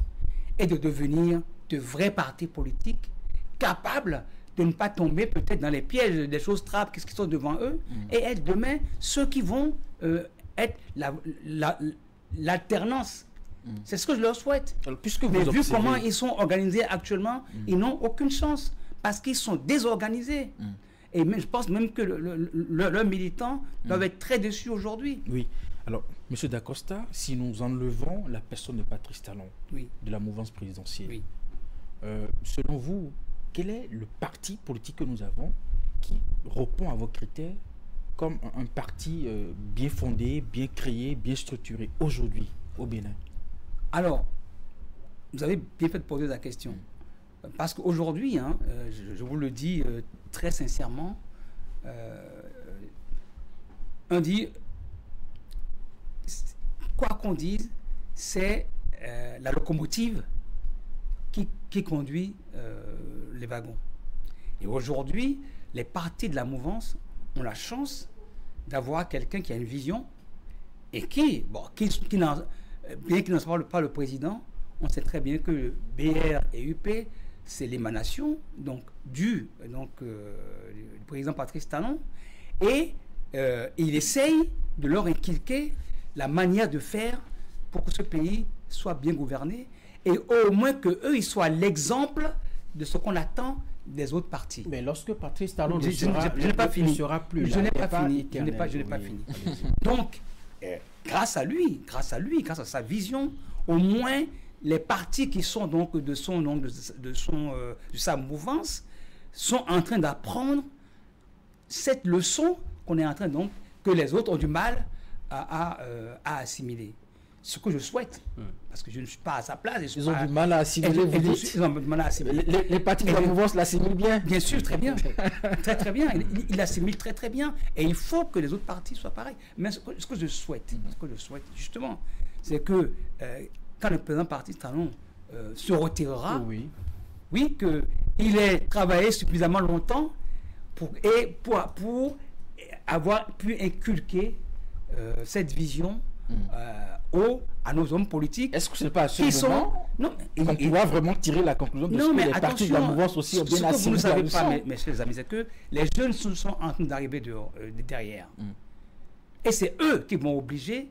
et de devenir de vrais partis politiques capables de ne pas tomber peut-être dans les pièges des choses trappes qui sont devant eux et être demain ceux qui vont être l'alternance. C'est ce que je leur souhaite. Alors, puisque mais vu comment ils sont organisés actuellement, ils n'ont aucune chance parce qu'ils sont désorganisés. Et je pense même que leurs militants doivent être très déçus aujourd'hui. Oui. Alors, M. Dacosta, si nous enlevons la personne de Patrice Talon de la mouvance présidentielle, selon vous, quel est le parti politique que nous avons qui répond à vos critères comme un parti bien fondé, bien créé, bien structuré aujourd'hui au Bénin? Alors, vous avez bien fait de poser la question. Parce qu'aujourd'hui, je vous le dis très sincèrement, on dit, quoi qu'on dise, c'est la locomotive qui conduit les wagons. Et aujourd'hui, les partis de la mouvance ont la chance d'avoir quelqu'un qui a une vision et qui bien qu'il ne soit pas le président, on sait très bien que BR et UP, c'est l'émanation du président Patrice Talon, et il essaye de leur inculquer la manière de faire pour que ce pays soit bien gouverné, et au moins qu'eux, ils soient l'exemple de ce qu'on attend des autres partis. Mais lorsque Patrice Talon je n'ai pas fini. Je n'ai pas fini. Donc, grâce à lui, grâce à sa vision, au moins les partis qui sont donc de sa mouvance sont en train d'apprendre cette leçon qu'on est en train que les autres ont du mal à assimiler. ce que je souhaite, parce que je ne suis pas à sa place. Ils ont du mal à assimiler, vous dites. Ils ont du mal à assimiler. Les partis de la mouvance l'assimilent bien. Bien sûr, très bien. Très, très bien. Il l'assimile très, très bien. Et il faut que les autres partis soient pareils. Mais ce que je souhaite, justement, c'est que quand le président Patrice Talon se retirera, oui, qu'il ait travaillé suffisamment longtemps pour avoir pu inculquer cette vision à nos hommes politiques. Est-ce que ce n'est pas à ce moment qu'on pourra vraiment tirer la conclusion de ce que les partis de la mouvance aussi ont bien assimilé? Ce que vous ne savez pas, mes chers amis, c'est que les jeunes sont en train d'arriver derrière. Et c'est eux qui vont obliger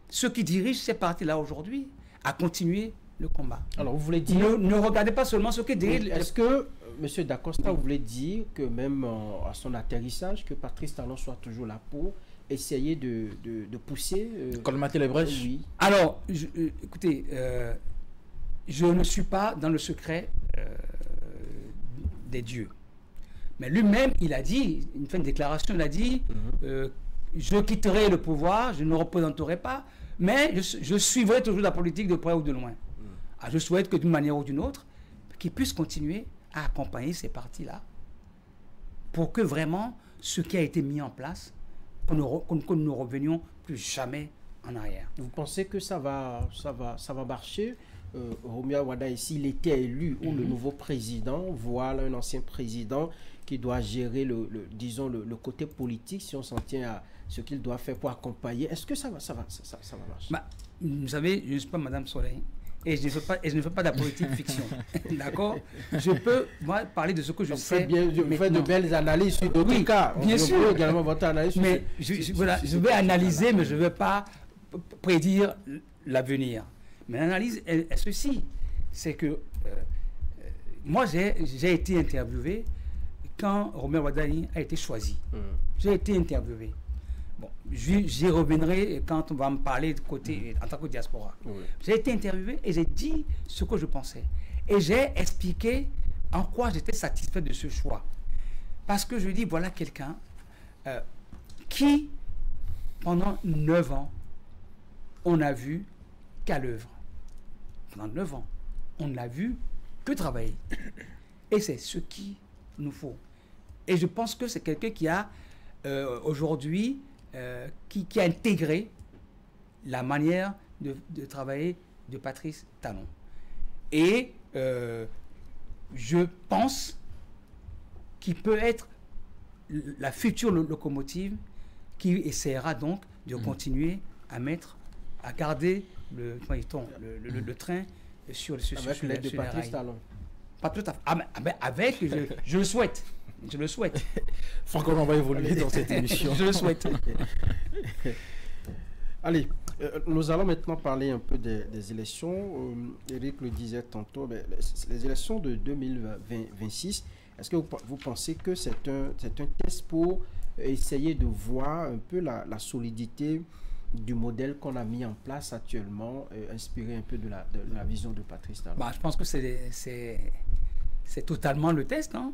ceux qui dirigent ces partis-là aujourd'hui à continuer le combat. Alors, vous voulez dire... Ne regardez pas seulement ceux qui dirigent... Est-ce que, M. Dacosta, vous voulez dire que même à son atterrissage, que Patrice Talon soit toujours là pour essayer de pousser... colmater les brèches? Oui. Alors, écoutez, je ne suis pas dans le secret des dieux. Mais lui-même, il a dit, il fait une déclaration, il a dit, je quitterai le pouvoir, je ne représenterai pas, mais je suivrai toujours la politique de près ou de loin. Je souhaite que d'une manière ou d'une autre, qu'ils puissent continuer à accompagner ces partis-là pour que vraiment ce qui a été mis en place, que nous ne revenions plus jamais en arrière. Vous pensez que ça va marcher? Romia Wada, s'il était élu ou le nouveau président, voilà un ancien président qui doit gérer disons le côté politique, si on s'en tient à ce qu'il doit faire pour accompagner, est-ce que ça va marcher? Vous savez, je ne suis pas Madame Soleil et je ne fais pas de la politique fiction. D'accord? Je peux parler de ce que je sais. Vous faites de belles analyses sur d'autres cas. Bien sûr. Également votre analyse. Mais je vais analyser, mais je ne vais pas prédire l'avenir. Mais l'analyse est ceci, c'est que moi j'ai été interviewé quand Romain Wadani a été choisi. J'ai été interviewé. Bon, j'y reviendrai quand on va me parler de côté en tant que diaspora. J'ai été interviewé et j'ai dit ce que je pensais. Et j'ai expliqué en quoi j'étais satisfait de ce choix. Parce que je dis, voilà quelqu'un qui, pendant 9 ans, on n'a vu qu'à l'œuvre. Pendant 9 ans, on n'a vu que travailler. Et c'est ce qu'il nous faut. Et je pense que c'est quelqu'un qui a aujourd'hui, qui a intégré la manière de travailler de Patrice Talon. Et je pense qu'il peut être la future locomotive qui essaiera donc de continuer à garder le train sur l'aide de Patrice Talon. Pas tout à fait. Avec, je le souhaite. Je le souhaite. Franck, on va évoluer dans cette émission. Je le souhaite. Allez, nous allons maintenant parler un peu des élections. Eric le disait tantôt, les élections de 2026, est-ce que vous pensez que c'est un test pour essayer de voir un peu la solidité du modèle qu'on a mis en place actuellement, inspiré un peu de la vision de Patrice Talon? Je pense que c'est totalement le test, hein?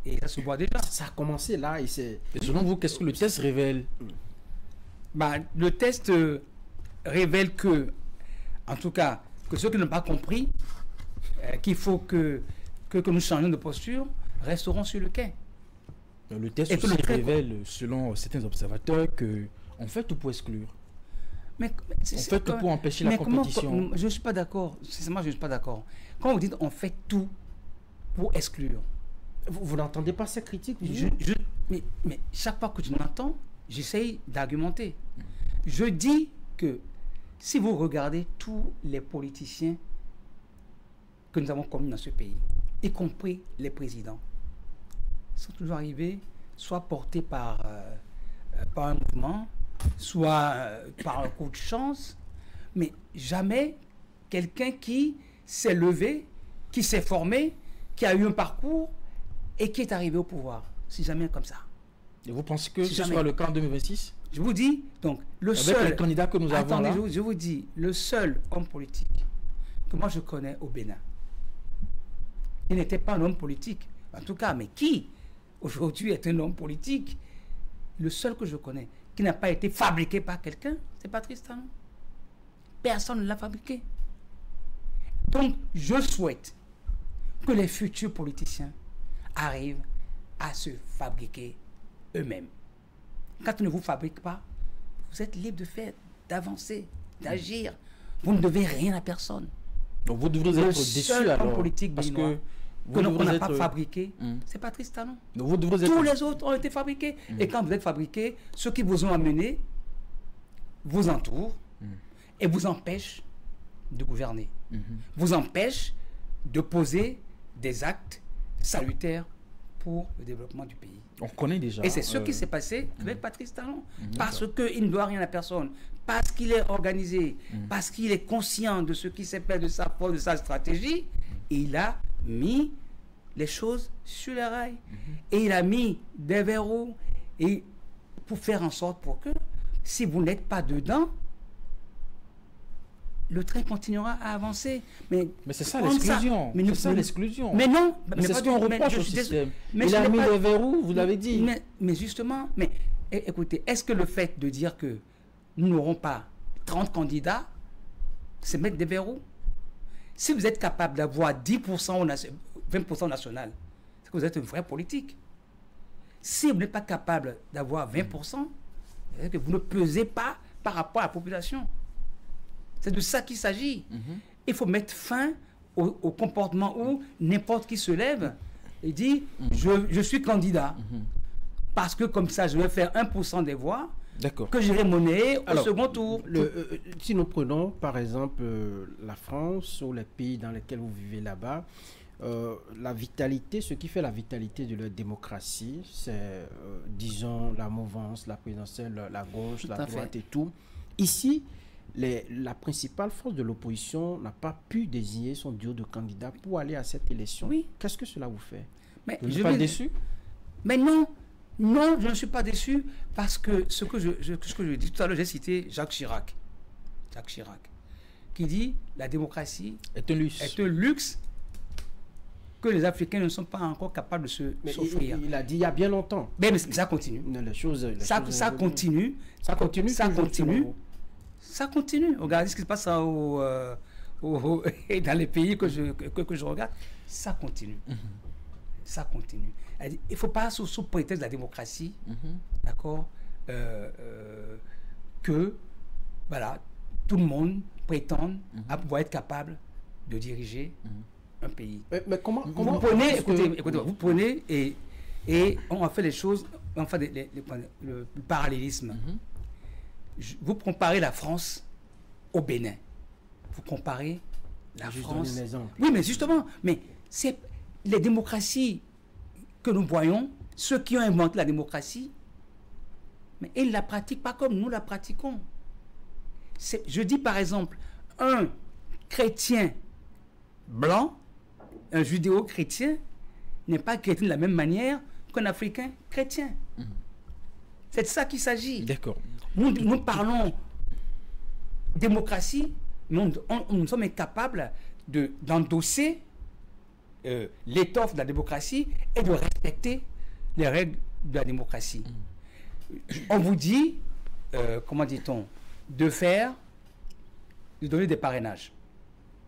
Et ça se voit déjà. Ça a commencé là et c'est... Et selon vous, qu'est-ce que le test révèle? Le test révèle que, en tout cas, que ceux qui n'ont pas compris qu'il faut que nous changions de posture resteront sur le quai. Le test aussi révèle, selon certains observateurs, qu'on fait tout pour exclure. On fait tout pour empêcher la compétition. Je ne suis pas d'accord. Sincèrement, je ne suis pas d'accord. Quand vous dites on fait tout pour exclure, vous n'entendez pas ces critiques? Mais chaque fois que je l'entends, j'essaye d'argumenter. Je dis que si vous regardez tous les politiciens que nous avons connus dans ce pays, y compris les présidents, sont toujours arrivés soit portés par un mouvement, soit par un coup de chance, mais jamais quelqu'un qui s'est levé, qui s'est formé, qui a eu un parcours et qui est arrivé au pouvoir. C'est jamais comme ça. Et vous pensez que ce sera le cas en 2026? Je vous dis, donc, Avec les candidats que nous avons là. Je vous dis, le seul homme politique que moi je connais au Bénin, il n'était pas un homme politique, en tout cas, mais qui aujourd'hui est un homme politique? Le seul que je connais qui n'a pas été fabriqué par quelqu'un, c'est Patrice Talon. personne ne l'a fabriqué. Donc, je souhaite que les futurs politiciens arrivent à se fabriquer eux-mêmes. Quand on ne vous fabrique pas, vous êtes libre de faire, d'avancer, d'agir. Vous ne devez rien à personne. Donc vous devrez être déçu alors, politique parce que on n'a pas fabriqué, c'est Patrice Talon. Tous les autres ont été fabriqués. Et quand vous êtes fabriqués, ceux qui vous ont amené vous entourent et vous empêchent de gouverner. Vous empêchent de poser des actes salutaires pour le développement du pays. On connaît déjà. Et c'est ce qui s'est passé avec Patrice Talon. Parce qu'il ne doit rien à personne. Parce qu'il est organisé. Parce qu'il est conscient de ce qui s'est fait, de sa force, de sa stratégie. Et il a mis les choses sur les rails. Et il a mis des verrous et pour faire en sorte pour que, si vous n'êtes pas dedans, le train continuera à avancer. Mais c'est ça l'exclusion. C'est ça l'exclusion. Mais non. C'est ce qu'on reproche au système. Il a mis les verrous, vous l'avez dit. Mais justement, écoutez, est-ce que le fait de dire que nous n'aurons pas 30 candidats, c'est mettre des verrous? Si vous êtes capable d'avoir 10% 20% national, c'est que vous êtes un vrai politique. Si vous n'êtes pas capable d'avoir 20%, c'est que vous ne pesez pas par rapport à la population. C'est de ça qu'il s'agit. Il faut mettre fin au comportement où n'importe qui se lève et dit je suis candidat. Parce que comme ça, je vais faire 1% des voix que j'irai monnayer au second tour. Si nous prenons par exemple la France ou les pays dans lesquels vous vivez là-bas, la vitalité, ce qui fait la vitalité de leur démocratie, c'est, disons, la mouvance, la présidentielle, la gauche, la droite et tout. Ici, la principale force de l'opposition n'a pas pu désigner son duo de candidats pour aller à cette élection. Oui. Qu'est-ce que cela vous fait? Vous n'êtes pas déçu? Mais non, je ne suis pas déçu parce que ce que je dis tout à l'heure, j'ai cité Jacques Chirac. Jacques Chirac, qui dit la démocratie est un luxe que les Africains ne sont pas encore capables de s'offrir. Il a dit il y a bien longtemps. Mais ça continue. Ça continue. Ça continue. Regardez ce qui se passe dans les pays que je regarde. Ça continue. Ça continue. Il ne faut pas, sous prétexte de la démocratie, d'accord, que voilà, tout le monde prétende à pouvoir être capable de diriger un pays. Mais comment vous prenez, écoutez, vous prenez et on a fait les choses, on fait le parallélisme. Vous comparez la France au Bénin. Vous comparez la France. Oui, mais justement, c'est les démocraties que nous voyons, ceux qui ont inventé la démocratie, mais ils ne la pratiquent pas comme nous la pratiquons. Je dis par exemple, un chrétien blanc, un judéo-chrétien, n'est pas chrétien de la même manière qu'un Africain chrétien. C'est de ça qu'il s'agit. D'accord. Nous parlons démocratie, nous sommes incapables d'endosser l'étoffe de la démocratie et de respecter les règles de la démocratie. On vous dit, comment dit-on, de donner des parrainages.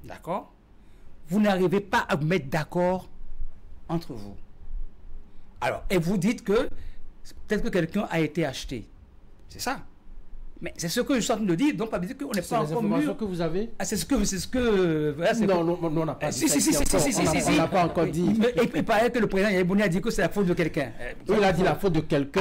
D'accord? Vous n'arrivez pas à vous mettre d'accord entre vous. Alors, et vous dites que peut-être que quelqu'un a été acheté. C'est ça. Mais c'est ce que je suis en train de dire, donc ça veut dire qu'on n'est pas encore mieux. C'est les informations que vous avez? C'est ce que... Voilà, non, on n'a pas dit. On n'a pas encore dit. Et il paraît que le président Yahibouni a dit que c'est la faute de quelqu'un. Il a dit la faute de quelqu'un,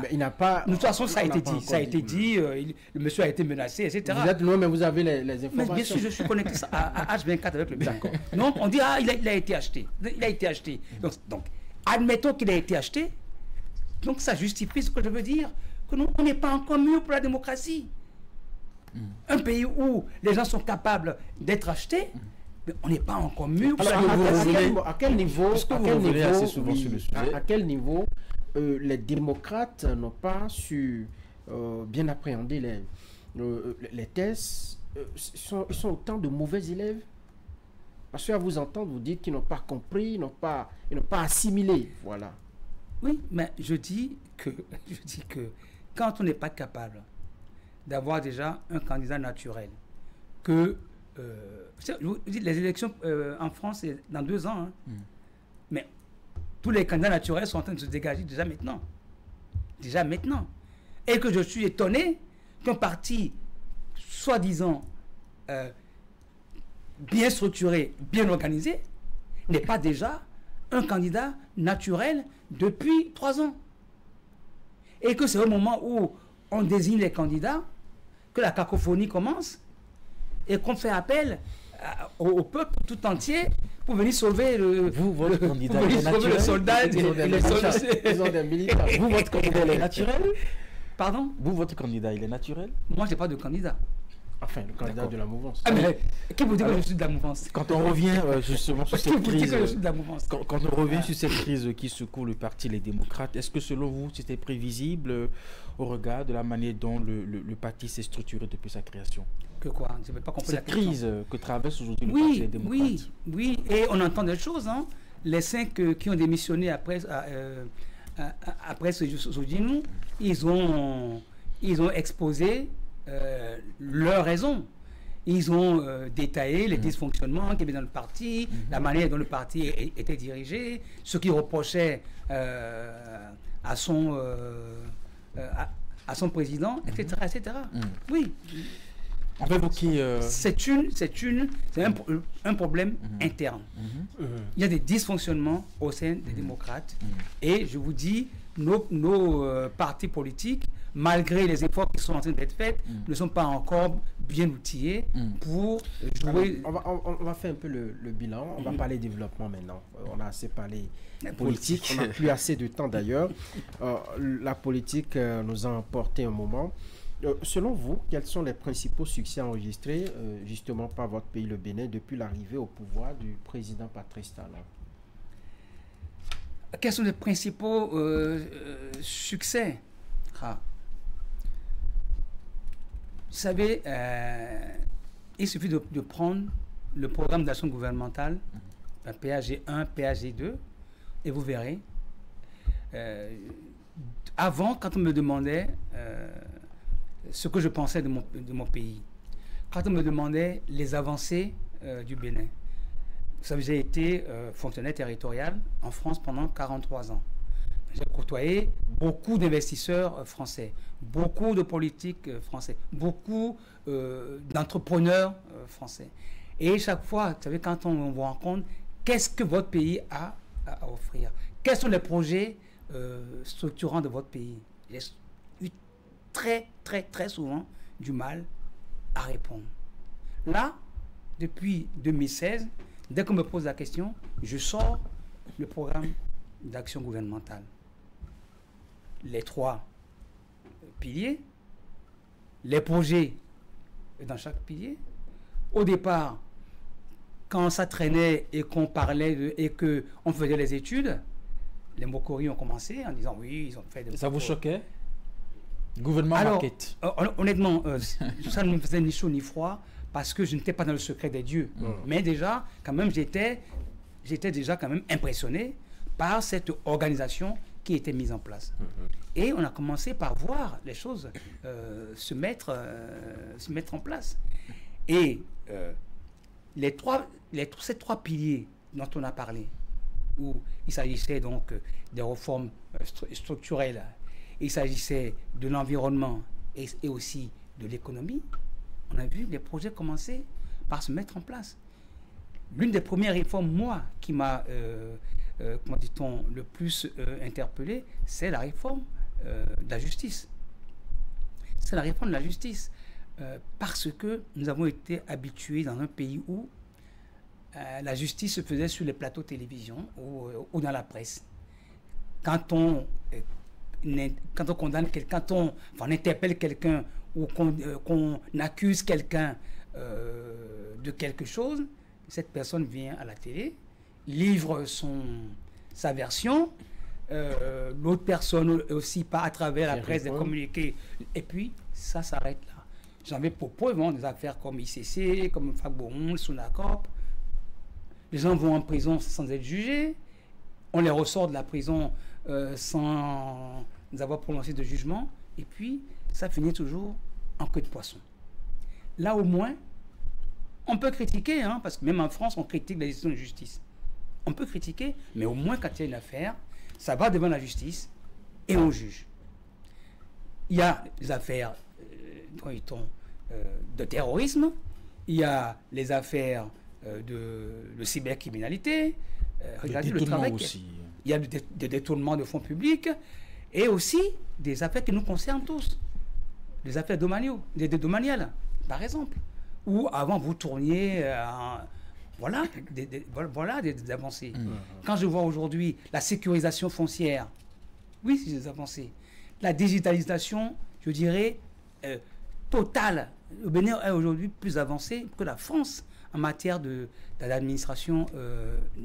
mais il n'a pas... De toute façon, ça a été dit. Ça a été dit, le monsieur a été menacé, etc. Vous êtes loin, mais vous avez les informations. Mais bien sûr, je suis connecté à H24 avec le monsieur. Donc, on dit, il a été acheté. Il a été acheté. Donc, admettons qu'il a été acheté. Donc, ça justifie ce que je veux dire. On n'est pas encore mieux pour la démocratie. Un pays où les gens sont capables d'être achetés, mais on n'est pas encore mieux pour la démocratie. À quel niveau les démocrates n'ont pas su bien appréhender les tests? Ils sont autant de mauvais élèves? Parce qu'à vous entendre, vous dites qu'ils n'ont pas compris, ils n'ont pas assimilé. Voilà. Oui, mais je dis que quand on n'est pas capable d'avoir déjà un candidat naturel, que les élections en France, c'est dans 2 ans. Hein. Mais tous les candidats naturels sont en train de se dégager déjà maintenant. Déjà maintenant. Et que je suis étonné qu'un parti soi-disant bien structuré, bien organisé, n'ait pas déjà un candidat naturel depuis 3 ans. Et que c'est au moment où on désigne les candidats que la cacophonie commence et qu'on fait appel au peuple tout entier pour venir sauver le candidat pour venir sauver le soldat Ils ont des militaires. Vous, votre candidat, il est naturel? Pardon? Vous, votre candidat, il est naturel? Moi, je n'ai pas de candidat. Enfin, le candidat de la mouvance. Ah, mais qui vous dit que je suis de la mouvance? Quand on revient justement sur Qui cette vous dit crise, que je suis de la mouvance? quand on revient sur cette crise qui secoue le parti Les Démocrates, est-ce que selon vous, c'était prévisible au regard de la manière dont le parti s'est structuré depuis sa création? Que quoi? Je ne vais pas comprendre Cette crise que traverse aujourd'hui le parti Les Démocrates. Oui, et on entend des choses. Hein. Les 5 qui ont démissionné après Sojinu, ils ont exposé leurs raisons. Ils ont détaillé les dysfonctionnements qu'il y avait dans le parti, la manière dont le parti était dirigé, ce qu'ils reprochaient à son président, etc. etc. Oui. On va évoquer... C'est un problème interne. Il y a des dysfonctionnements au sein des démocrates. Et je vous dis, nos partis politiques, malgré les efforts qui sont en train d'être faits, ne sont pas encore bien outillés pour jouer... On va faire un peu le bilan. On va parler développement maintenant. On a assez parlé politique. On n'a plus assez de temps d'ailleurs. La politique nous a emporté un moment. Selon vous, quels sont les principaux succès enregistrés justement par votre pays, le Bénin, depuis l'arrivée au pouvoir du président Patrice Talon? Quels sont les principaux succès? Vous savez, il suffit de prendre le programme d'action gouvernementale, un PAG1, PAG2, et vous verrez. Avant, quand on me demandait ce que je pensais de mon pays, quand on me demandait les avancées du Bénin, vous savez, j'ai été fonctionnaire territorial en France pendant 43 ans. J'ai côtoyé beaucoup d'investisseurs français, beaucoup de politiques français, beaucoup d'entrepreneurs français. Et chaque fois, vous savez, quand on vous rencontre, qu'est-ce que votre pays a à offrir? Quels sont les projets structurants de votre pays? J'ai eu très souvent du mal à répondre. Là, depuis 2016, dès qu'on me pose la question, je sors le programme d'action gouvernementale. Les 3 piliers, les projets dans chaque pilier. Au départ, quand ça traînait et qu'on parlait et qu'on faisait les études, les mocoris ont commencé en disant oui, ils ont fait des... Ça vous choquait? Gouvernement market. Honnêtement, ça ne me faisait ni chaud ni froid parce que je n'étais pas dans le secret des dieux. Mais déjà, quand même, j'étais déjà quand même impressionné par cette organisation qui était mise en place. Et on a commencé par voir les choses se mettre en place. Et ces 3 piliers dont on a parlé, où il s'agissait donc des réformes structurelles, il s'agissait de l'environnement et aussi de l'économie, on a vu les projets commencer par se mettre en place. L'une des premières réformes, moi, qui m'a, comment dit-on, le plus interpellé, c'est la réforme de la justice. C'est la réforme de la justice. Parce que nous avons été habitués dans un pays où la justice se faisait sur les plateaux de télévision ou dans la presse. Quand on condamne quelqu'un, quand on interpelle quelqu'un ou qu'on accuse quelqu'un de quelque chose, cette personne vient à la télé, livre sa version, l'autre personne aussi pas à travers la presse des communiqués, et puis ça s'arrête là. J'en vais pour preuve des affaires comme ICC, comme Fagboron, Sonacorp. Les gens vont en prison sans être jugés, on les ressort de la prison sans avoir prononcé de jugement, et puis ça finit toujours en queue de poisson. Là au moins, On peut critiquer, hein, parce que même en France, on critique la décision de justice. On peut critiquer, mais au moins quand il y a une affaire, ça va devant la justice et on juge. Il y a les affaires de terrorisme, il y a les affaires de cybercriminalité, regardez le travail aussi. Il y a des détournements de fonds publics et aussi des affaires qui nous concernent tous. Les affaires domaniales, par exemple. Où avant vous tourniez voilà des avancées. Quand je vois aujourd'hui la sécurisation foncière, oui, c'est des avancées. La digitalisation, je dirais, totale. Le Bénin est aujourd'hui plus avancé que la France en matière d'administration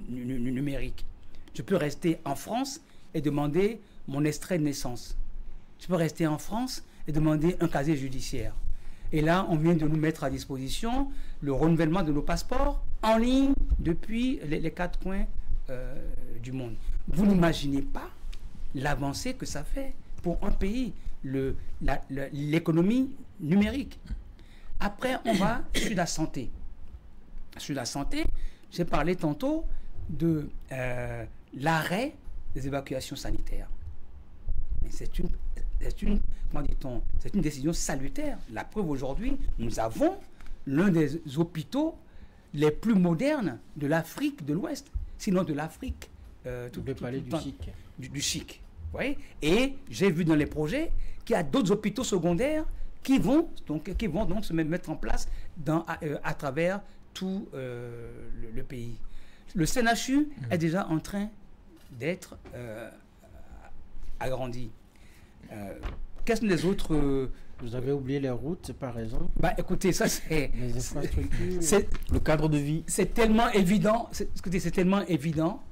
numérique. Je peux rester en France et demander mon extrait de naissance. Je peux rester en France et demander un casier judiciaire. Et là, on vient de nous mettre à disposition le renouvellement de nos passeports en ligne depuis les quatre coins du monde. Vous n'imaginez pas l'avancée que ça fait pour un pays, l'économie numérique. Après, on va sur la santé. Sur la santé, j'ai parlé tantôt de l'arrêt des évacuations sanitaires. Mais c'est une décision salutaire. La preuve aujourd'hui, nous avons l'un des hôpitaux les plus modernes de l'Afrique de l'Ouest, sinon de l'Afrique. Du Chic. Oui. Et j'ai vu dans les projets qu'il y a d'autres hôpitaux secondaires qui vont donc se mettre en place à travers tout le pays. Le CNHU est déjà en train d'être agrandi. Quels sont les autres... Vous avez oublié les routes, par exemple. Écoutez, ça c'est... Les infrastructures. Le cadre de vie. C'est tellement évident. C'est tellement évident.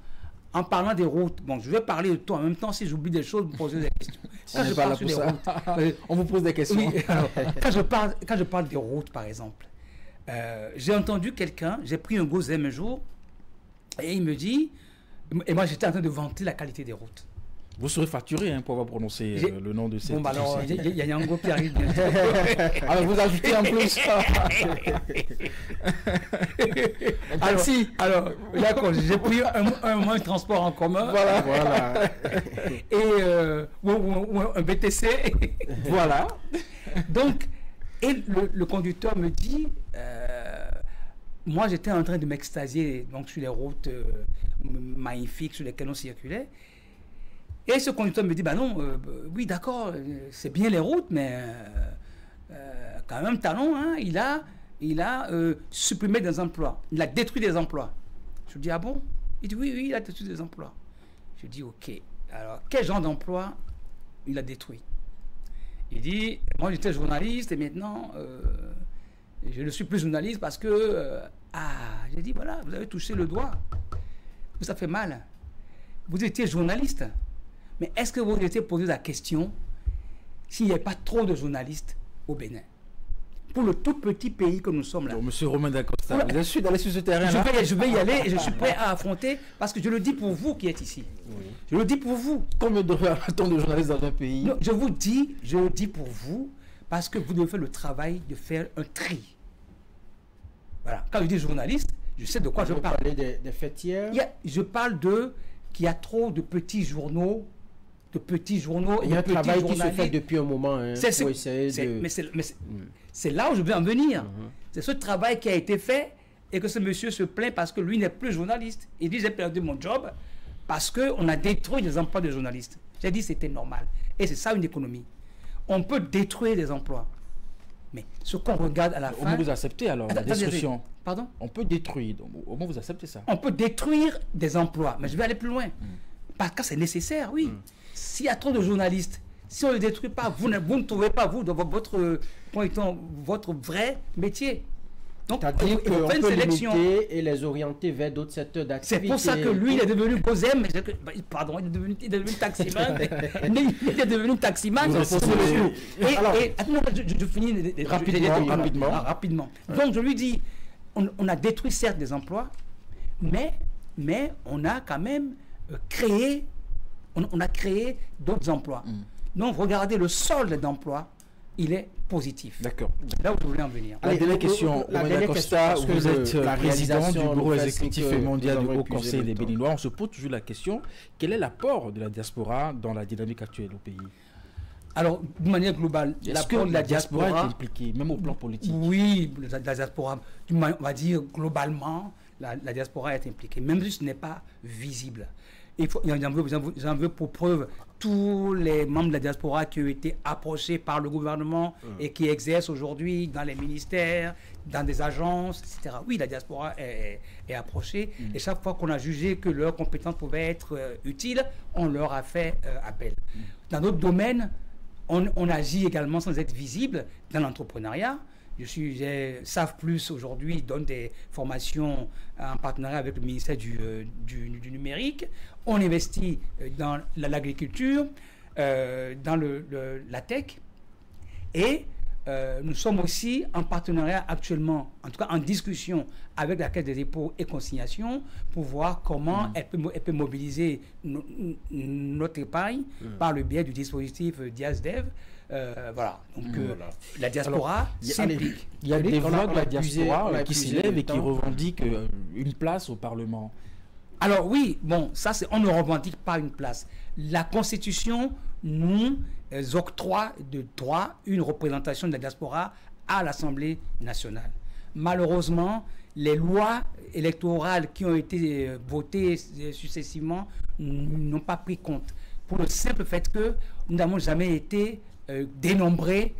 En parlant des routes, bon, je vais parler de tout en même temps. Si j'oublie des choses, vous posez des questions. Quand je parle sur les routes, on vous pose des questions. Oui, alors, quand je parle des routes, par exemple, j'ai entendu quelqu'un, j'ai pris un Gozem un jour, et il me dit, et moi j'étais en train de vanter la qualité des routes. Vous serez facturé pour avoir prononcé le nom de cette... Bon, alors, il y a Yango qui arrive. Alors, vous ajoutez en plus. Alors, d'accord, j'ai pris un moyen de transport en commun. Voilà. Et ou un BTC. Voilà. Donc, et le conducteur me dit, moi j'étais en train de m'extasier donc, sur les routes magnifiques sur lesquelles on circulait. Et ce conducteur me dit, non, oui d'accord, c'est bien les routes, mais quand même Talon, hein, il a supprimé des emplois, il a détruit des emplois. Je lui dis, ah bon? Il dit, oui, il a détruit des emplois. Je dis, ok, alors quel genre d'emploi il a détruit? Il dit, moi j'étais journaliste et maintenant je ne suis plus journaliste parce que, j'ai dit, voilà, vous avez touché le doigt, ça fait mal. Vous étiez journaliste. Mais est-ce que vous vous êtes posé la question s'il n'y a pas trop de journalistes au Bénin? Pour le tout petit pays que nous sommes là. Bon, Monsieur Romain Dacosta, vous êtes sûr d'aller sur ce terrain-là? Je vais y aller et je suis prêt à affronter parce que je le dis pour vous qui êtes ici. Oui. Je le dis pour vous. Combien de journalistes dans un pays? Non, je le dis pour vous parce que vous devez faire le travail de faire un tri. Voilà. Quand je dis journaliste, je sais de quoi je parle. Vous parlez des fêtières? Je parle qu'il y a trop de petits journaux. Il y a un travail qui se fait depuis un moment pour essayer de... C'est là où je veux en venir. C'est ce travail qui a été fait et que ce monsieur se plaint parce que lui n'est plus journaliste. Il dit, j'ai perdu mon job parce qu'on a détruit les emplois de journalistes. J'ai dit, c'était normal. Et c'est ça une économie. On peut détruire des emplois. Mais ce qu'on regarde à la fin... Au moins vous acceptez alors la destruction. Pardon? On peut détruire, donc au moins vous acceptez ça. On peut détruire des emplois, mais je vais aller plus loin. Parce que c'est nécessaire, oui. S'il y a trop de journalistes, si on ne les détruit pas, vous ne trouvez pas, vous, dans votre vrai métier. Donc, c'est-à-dire qu'on peut limiter et les orienter vers d'autres secteurs d'activité. C'est pour ça que lui, il est devenu Gozem, pardon, il est devenu taximan. Il est devenu taximan. Je finis rapidement. Donc, je lui dis, on a détruit certes des emplois, mais on a quand même créé d'autres emplois. Donc, regardez le solde d'emplois il est positif. D'accord. Là où je voulais en venir. La dernière question, Costa, vous êtes la président du réalisation bureau nous fait exécutif que mondial nous du avons Haut épuisé Conseil le des temps. Béninois. On se pose toujours la question, quel est l'apport de la diaspora dans la dynamique actuelle au pays? Alors, de manière globale, Est-ce que la diaspora est impliquée, même au plan politique? Oui, la diaspora, on va dire globalement, la diaspora est impliquée, même si ce n'est pas visible. J'en veux pour preuve tous les membres de la diaspora qui ont été approchés par le gouvernement et qui exercent aujourd'hui dans les ministères, dans des agences, etc. Oui, la diaspora est approchée et chaque fois qu'on a jugé que leurs compétences pouvaient être utiles, on leur a fait appel. Dans d'autres domaines, on agit également sans être visible dans l'entrepreneuriat. SAF Plus aujourd'hui donne des formations en partenariat avec le ministère du numérique. On investit dans l'agriculture, dans la tech. Et nous sommes aussi en partenariat actuellement, en tout cas en discussion avec la Caisse des dépôts et consignations pour voir comment elle peut mobiliser notre épargne par le biais du dispositif DIASDEV. Voilà. Donc la diaspora s'implique. Il y a des voix de la diaspora qui s'élèvent et qui revendiquent une place au Parlement. Alors oui, bon, ça on ne revendique pas une place. La Constitution nous octroie de droit une représentation de la diaspora à l'Assemblée nationale. Malheureusement, les lois électorales qui ont été votées successivement n'ont pas pris compte. Pour le simple fait que nous n'avons jamais été dénombrés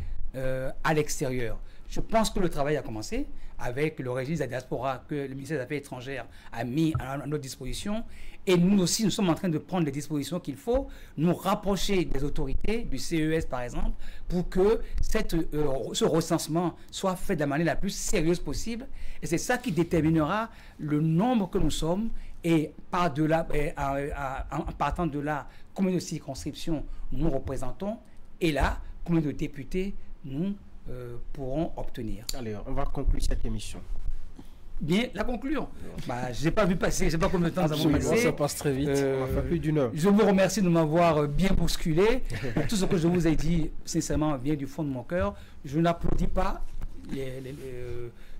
à l'extérieur. Je pense que le travail a commencé avec le registre de la diaspora que le ministère des Affaires étrangères a mis à notre disposition. Et nous aussi, nous sommes en train de prendre les dispositions qu'il faut, nous rapprocher des autorités, du CES par exemple, pour que ce recensement soit fait de la manière la plus sérieuse possible. Et c'est ça qui déterminera le nombre que nous sommes et par-delà, en partant de là, combien de circonscriptions nous représentons et là, combien de députés nous pourront obtenir. Allez, on va conclure cette émission. Bien, la conclure. Je n'ai pas vu passer, je ne sais pas combien de temps ça va passer. Ça passe très vite. On va faire plus d'une heure. Je vous remercie de m'avoir bien bousculé. Tout ce que je vous ai dit, sincèrement, vient du fond de mon cœur. Je n'applaudis pas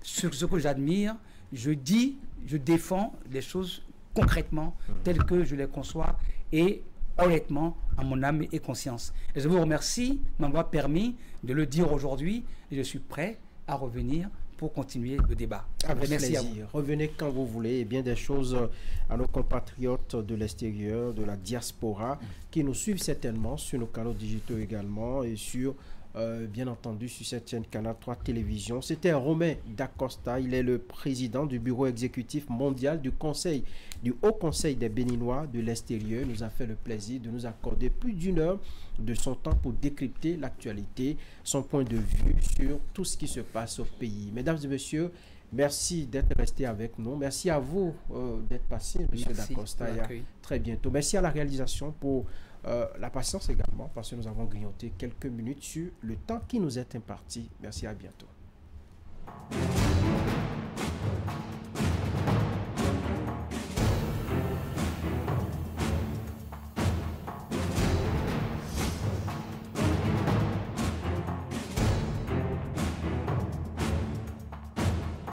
ce que j'admire. Je défends les choses concrètement, telles que je les conçois et honnêtement, à mon âme et conscience. Et je vous remercie de m'avoir permis de le dire aujourd'hui et je suis prêt à revenir pour continuer le débat. Avec merci plaisir. Revenez quand vous voulez et bien des choses à nos compatriotes de l'extérieur, de la diaspora, qui nous suivent certainement sur nos canaux digitaux également et sur, bien entendu, sur cette chaîne Canal 3 Télévision. C'était Romain Dacosta, il est le président du bureau exécutif mondial du Haut Conseil des Béninois de l'extérieur. Il nous a fait le plaisir de nous accorder plus d'une heure de son temps pour décrypter l'actualité, son point de vue sur tout ce qui se passe au pays. Mesdames et messieurs, merci d'être restés avec nous. Merci à vous d'être passé, M. Dacosta. Très bientôt. Merci à la réalisation pour la patience également, parce que nous avons grignoté quelques minutes sur le temps qui nous est imparti. Merci, à bientôt.